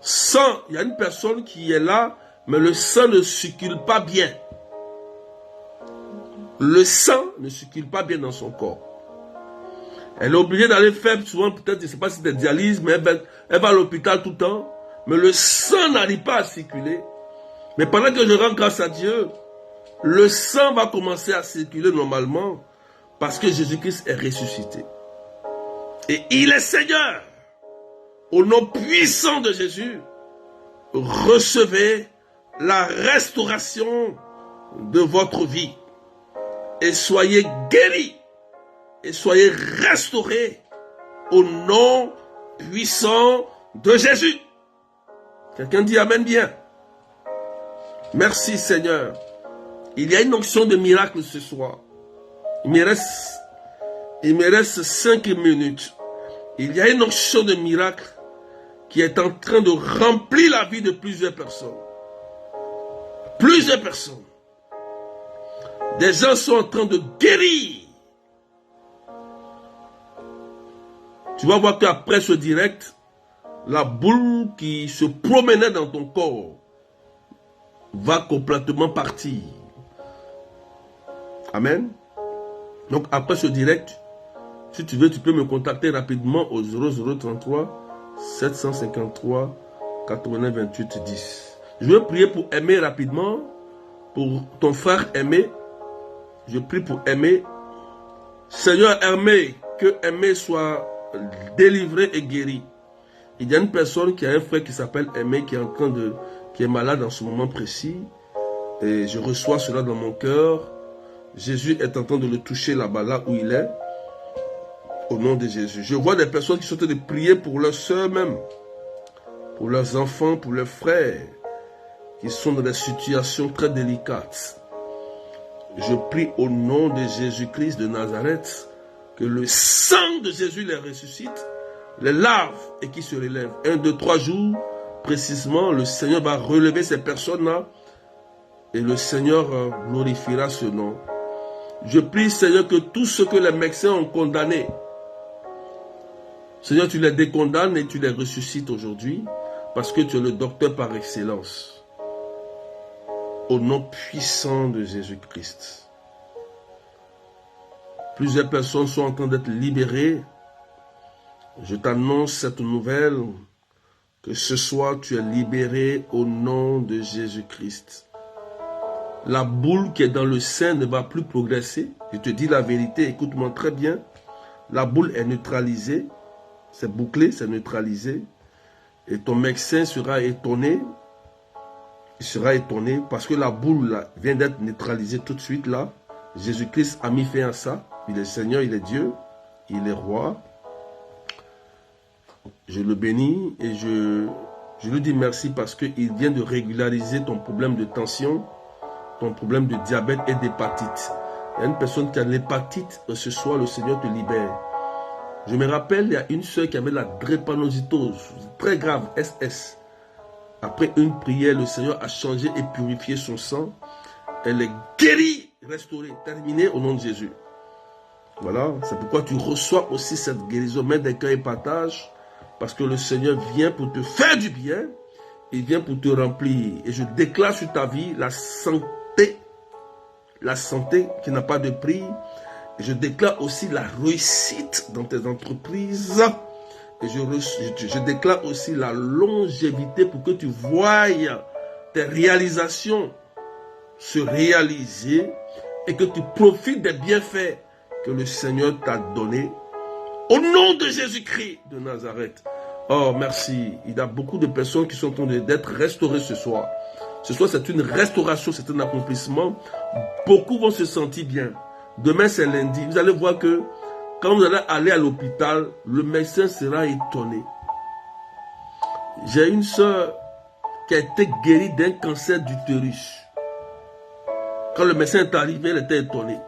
Sang, il y a une personne qui est là, mais le sang ne circule pas bien. Le sang ne circule pas bien dans son corps. Elle est obligée d'aller faire souvent, peut-être, je ne sais pas si c'est des dialyses, mais elle va à l'hôpital tout le temps. Mais le sang n'arrive pas à circuler. Mais pendant que je rends grâce à Dieu, le sang va commencer à circuler normalement parce que Jésus-Christ est ressuscité. Et il est Seigneur. Au nom puissant de Jésus, recevez la restauration de votre vie. Et soyez guéris. Et soyez restaurés au nom puissant de Jésus. Quelqu'un dit Amen bien. Merci Seigneur. Il y a une onction de miracle ce soir. Il me reste 5 minutes. Il y a une onction de miracle qui est en train de remplir la vie de plusieurs personnes. Plusieurs personnes. Des gens sont en train de guérir. Tu vas voir qu'après ce direct, la boule qui se promenait dans ton corps va complètement partir. Amen. Donc après ce direct, si tu veux, tu peux me contacter rapidement au 0033 753 89 28 10. Je veux prier pour Aimé rapidement, pour ton frère Aimé. Je prie pour Aimé. Seigneur Aimé, que Aimé soit délivré et guéri. Il y a une personne qui a un frère qui s'appelle Aimé, qui est malade en ce moment précis. Et je reçois cela dans mon cœur. Jésus est en train de le toucher là-bas, là où il est. Au nom de Jésus. Je vois des personnes qui sont en train de prier pour leurs soeurs même, pour leurs enfants, pour leurs frères, qui sont dans des situations très délicates. Je prie au nom de Jésus-Christ de Nazareth, que le sang de Jésus les ressuscite, les lave et qui se relèvent. 1, 2, 3 jours, précisément, le Seigneur va relever ces personnes-là et le Seigneur glorifiera ce nom. Je prie, Seigneur, que tout ce que les médecins ont condamné, Seigneur, tu les décondamnes et tu les ressuscites aujourd'hui parce que tu es le docteur par excellence. Au nom puissant de Jésus-Christ. Plusieurs personnes sont en train d'être libérées. Je t'annonce cette nouvelle que ce soir tu es libéré au nom de Jésus-Christ. La boule qui est dans le sein ne va plus progresser. Je te dis la vérité, écoute-moi très bien. La boule est neutralisée. C'est bouclé, c'est neutralisé. Et ton médecin sera étonné. Il sera étonné parce que la boule là, vient d'être neutralisée tout de suite là. Jésus-Christ a mis fin à ça. Il est Seigneur, il est Dieu, il est roi. Je le bénis et je lui dis merci parce qu'il vient de régulariser ton problème de tension, ton problème de diabète et d'hépatite. Il y a une personne qui a l'hépatite et ce soir le Seigneur te libère. Je me rappelle, il y a une soeur qui avait la drépanocytose, très grave, SS. Après une prière, le Seigneur a changé et purifié son sang. Elle est guérie, restaurée, terminée au nom de Jésus. Voilà, c'est pourquoi tu reçois aussi cette guérison, mets des cœurs et partage, parce que le Seigneur vient pour te faire du bien, il vient pour te remplir. Et je déclare sur ta vie la santé qui n'a pas de prix. Et je déclare aussi la réussite dans tes entreprises. Et je déclare aussi la longévité pour que tu voies tes réalisations se réaliser et que tu profites des bienfaits que le Seigneur t'a donnés. Au nom de Jésus-Christ de Nazareth. Oh, merci. Il y a beaucoup de personnes qui sont en train d'être restaurées ce soir. Ce soir, c'est une restauration, c'est un accomplissement. Beaucoup vont se sentir bien. Demain, c'est lundi. Vous allez voir que quand vous allez aller à l'hôpital, le médecin sera étonné. J'ai une soeur qui a été guérie d'un cancer d'utérus. Quand le médecin est arrivé, elle était étonnée.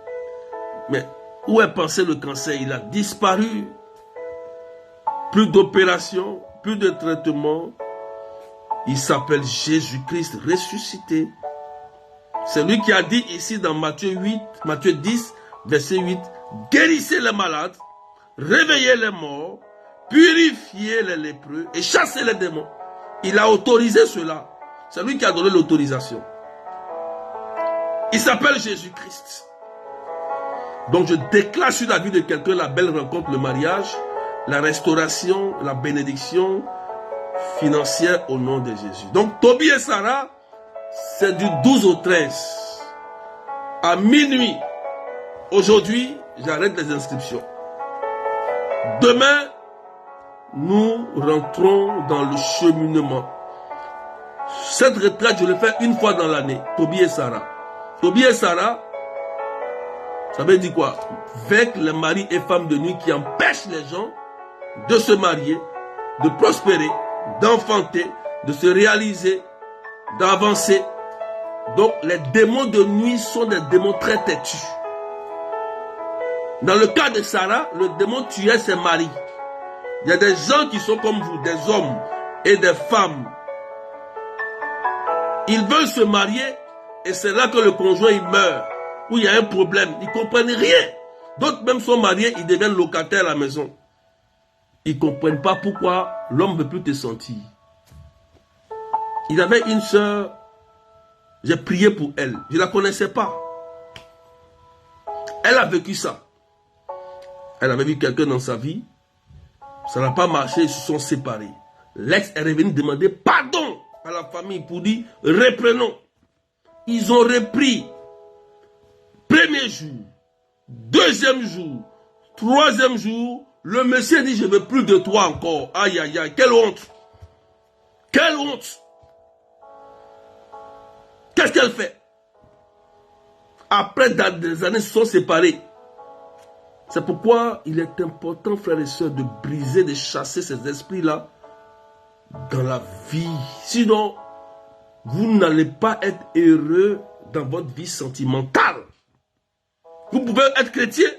Mais où est passé le cancer? Il a disparu. Plus d'opérations, plus de traitements. Il s'appelle Jésus-Christ ressuscité. C'est lui qui a dit ici dans Matthieu 10, verset 8, guérissez les malades, réveillez les morts, purifiez les lépreux et chassez les démons. Il a autorisé cela. C'est lui qui a donné l'autorisation. Il s'appelle Jésus-Christ. Donc je déclare sur la vie de quelqu'un la belle rencontre, le mariage, la restauration, la bénédiction financière au nom de Jésus. Donc Toby et Sarah, c'est du 12 au 13. À minuit, aujourd'hui, j'arrête les inscriptions. Demain, nous rentrons dans le cheminement. Cette retraite, je le fais une fois dans l'année. Toby et Sarah. Toby et Sarah, ça veut dire quoi? Avec les maris et femmes de nuit qui empêchent les gens de se marier, de prospérer, d'enfanter, de se réaliser, d'avancer. Donc les démons de nuit sont des démons très têtus. Dans le cas de Sarah, le démon tuait ses maris. Il y a des gens qui sont comme vous, des hommes et des femmes. Ils veulent se marier et c'est là que le conjoint il meurt, où il y a un problème. Ils ne comprennent rien. D'autres même sont mariés, ils deviennent locataires à la maison. Ils ne comprennent pas pourquoi l'homme ne veut plus te sentir. Il avait une sœur J'ai prié pour elle. Je ne la connaissais pas. Elle a vécu ça. Elle avait vu quelqu'un dans sa vie. Ça n'a pas marché, ils se sont séparés. L'ex est revenu demander pardon à la famille pour dire reprenons. Ils ont repris. Premier jour, deuxième jour, troisième jour, le monsieur dit je ne veux plus de toi encore. Aïe aïe aïe, quelle honte. Quelle honte. Qu'est-ce qu'elle fait? Après des années, ils se sont séparés. C'est pourquoi il est important, frères et sœurs, de briser, de chasser ces esprits-là dans la vie. Sinon, vous n'allez pas être heureux dans votre vie sentimentale. Vous pouvez être chrétien,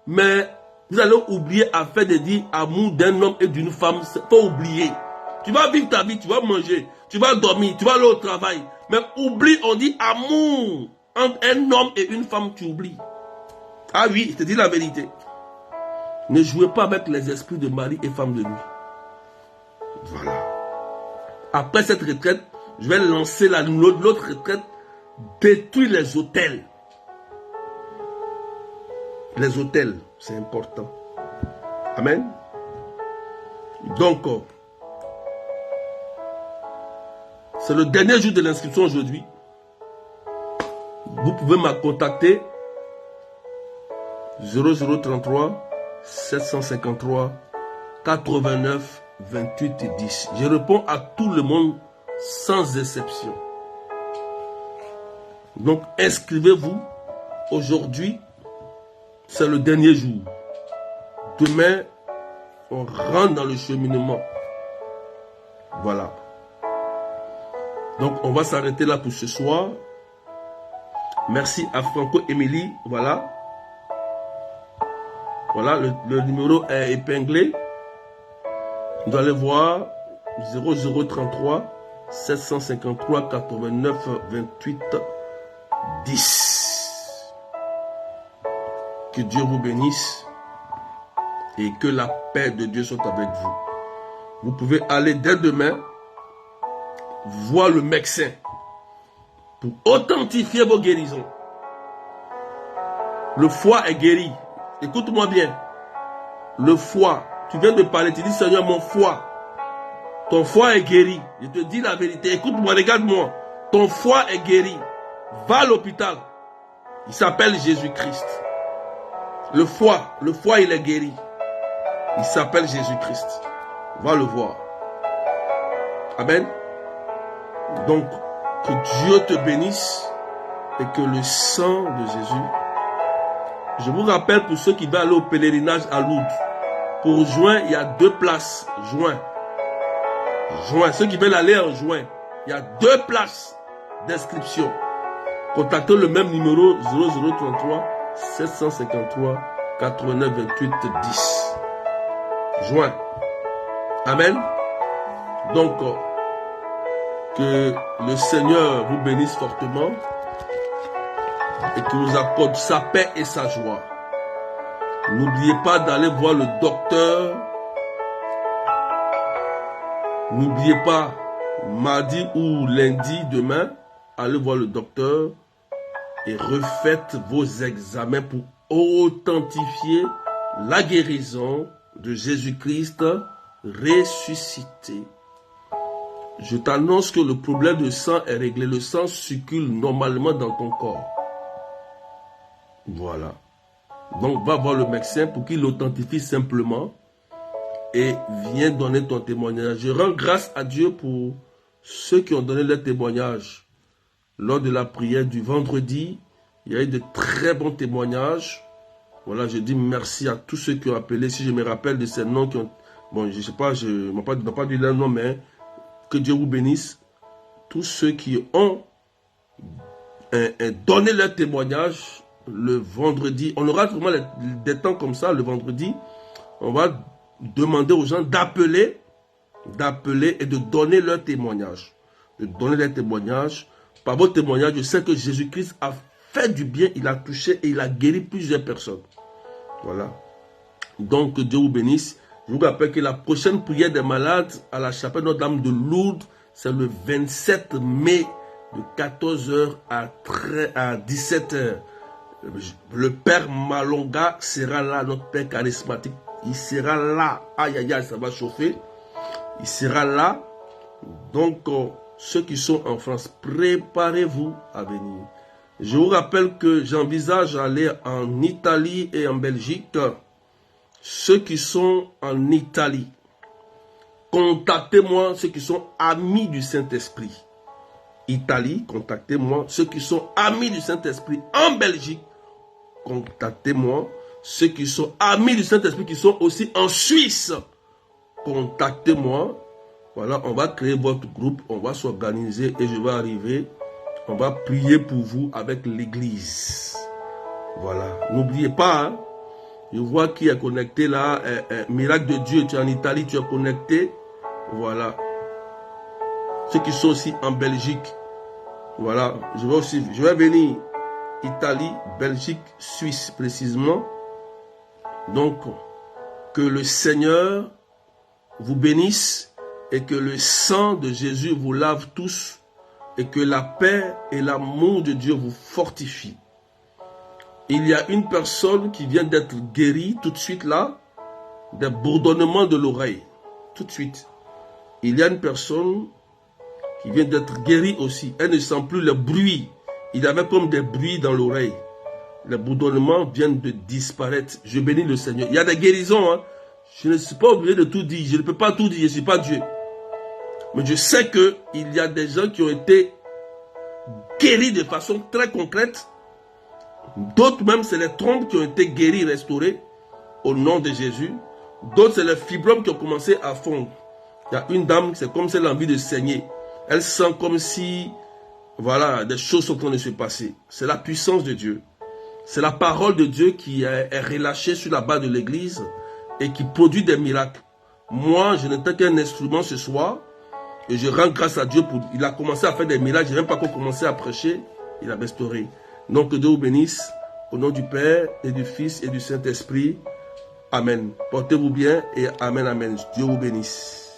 mais vous allez oublier à faire de dire amour d'un homme et d'une femme. Il faut oublier. Tu vas vivre ta vie, tu vas manger, tu vas dormir, tu vas aller au travail. Mais oublie, on dit amour entre un homme et une femme, tu oublies. Ah oui, je te dis la vérité. Ne jouez pas avec les esprits de mari et femme de nuit. Voilà. Après cette retraite, je vais lancer l'autre retraite. Détruire les hôtels. Les hôtels, c'est important. Amen. Donc, c'est le dernier jour de l'inscription aujourd'hui. Vous pouvez me contacter 0033 753 89 28 10. Je réponds à tout le monde sans exception. Donc inscrivez-vous. Aujourd'hui, c'est le dernier jour. Demain, on rentre dans le cheminement. Voilà. Donc on va s'arrêter là pour ce soir. Merci à Franco Émilie. Voilà. Voilà, le numéro est épinglé. Vous allez voir 0033 753 89 28 10. Que Dieu vous bénisse et que la paix de Dieu soit avec vous. Vous pouvez aller dès demain voir le médecin pour authentifier vos guérisons. Le foie est guéri. Écoute-moi bien. Le foie, tu viens de parler, tu dis Seigneur, mon foie. Ton foie est guéri. Je te dis la vérité. Écoute-moi, regarde-moi. Ton foie est guéri. Va à l'hôpital. Il s'appelle Jésus-Christ. Le foie, il est guéri. Il s'appelle Jésus-Christ. Va le voir. Amen. Donc, que Dieu te bénisse et que le sang de Jésus. Je vous rappelle pour ceux qui veulent aller au pèlerinage à Lourdes. Pour juin, il y a 2 places. Juin. Ceux qui veulent aller en juin, il y a 2 places d'inscription. Contactez le même numéro 0033 753 89 28 10. Juin. Amen. Donc, que le Seigneur vous bénisse fortement et qu'il nous accorde sa paix et sa joie. N'oubliez pas d'aller voir le docteur. N'oubliez pas, mardi ou lundi, demain, allez voir le docteur et refaites vos examens pour authentifier la guérison de Jésus-Christ ressuscité. Je t'annonce que le problème de sang est réglé. Le sang circule normalement dans ton corps. Voilà. Donc, va voir le médecin pour qu'il l'authentifie simplement et viens donner ton témoignage. Je rends grâce à Dieu pour ceux qui ont donné leur témoignage. Lors de la prière du vendredi, il y a eu de très bons témoignages. Voilà, je dis merci à tous ceux qui ont appelé. Si je me rappelle de ces noms qui ont... Bon, je ne sais pas, je ne m'ai pas dit leur nom, mais que Dieu vous bénisse. Tous ceux qui ont donné leur témoignage le vendredi. On aura vraiment des temps comme ça, le vendredi. On va demander aux gens d'appeler et de donner leur témoignage. De donner leur témoignage. Par vos témoignages, je sais que Jésus-Christ a fait du bien, il a touché et il a guéri plusieurs personnes. Voilà. Donc, que Dieu vous bénisse. Je vous rappelle que la prochaine prière des malades à la chapelle Notre-Dame de Lourdes, c'est le 27 mai de 14h à 17h. Le Père Malonga sera là, notre Père charismatique. Il sera là. Aïe, aïe, aïe, ça va chauffer. Il sera là. Donc, ceux qui sont en France, préparez-vous à venir. Je vous rappelle que j'envisage d'aller en Italie et en Belgique. Ceux qui sont en Italie, contactez-moi, ceux qui sont amis du Saint-Esprit. Italie, contactez-moi. Ceux qui sont amis du Saint-Esprit en Belgique, contactez-moi. Ceux qui sont amis du Saint-Esprit, qui sont aussi en Suisse, contactez-moi. Voilà, on va créer votre groupe, on va s'organiser et je vais arriver. On va prier pour vous avec l'église. Voilà, n'oubliez pas, hein, je vois qui est connecté là. Miracle de Dieu, tu es en Italie, tu es connecté. Voilà. Ceux qui sont aussi en Belgique. Voilà, je vais venir Italie, Belgique, Suisse précisément. Donc, que le Seigneur vous bénisse et que le sang de Jésus vous lave tous et que la paix et l'amour de Dieu vous fortifient. Il y a une personne qui vient d'être guérie tout de suite là, des bourdonnements de l'oreille. Tout de suite. Il y a une personne qui vient d'être guérie aussi. Elle ne sent plus le bruit. Il avait comme des bruits dans l'oreille. Les bourdonnements viennent de disparaître. Je bénis le Seigneur. Il y a des guérisons. Hein. Je ne suis pas obligé de tout dire. Je ne peux pas tout dire. Je ne suis pas Dieu. Mais je sais qu'il y a des gens qui ont été guéris de façon très concrète. D'autres même, c'est les trompes qui ont été guéries, restaurées au nom de Jésus. D'autres, c'est les fibromes qui ont commencé à fondre. Il y a une dame, c'est comme si elle a envie de saigner. Elle sent comme si, voilà, des choses sont en train de se passer. C'est la puissance de Dieu. C'est la parole de Dieu qui est relâchée sur la base de l'église et qui produit des miracles. Moi, je n'étais qu'un instrument ce soir et je rends grâce à Dieu pour... Il a commencé à faire des miracles, je n'ai même pas encore commencé à prêcher. Il a restauré. Donc que Dieu vous bénisse. Au nom du Père et du Fils et du Saint-Esprit. Amen. Portez-vous bien et Amen, Amen. Dieu vous bénisse.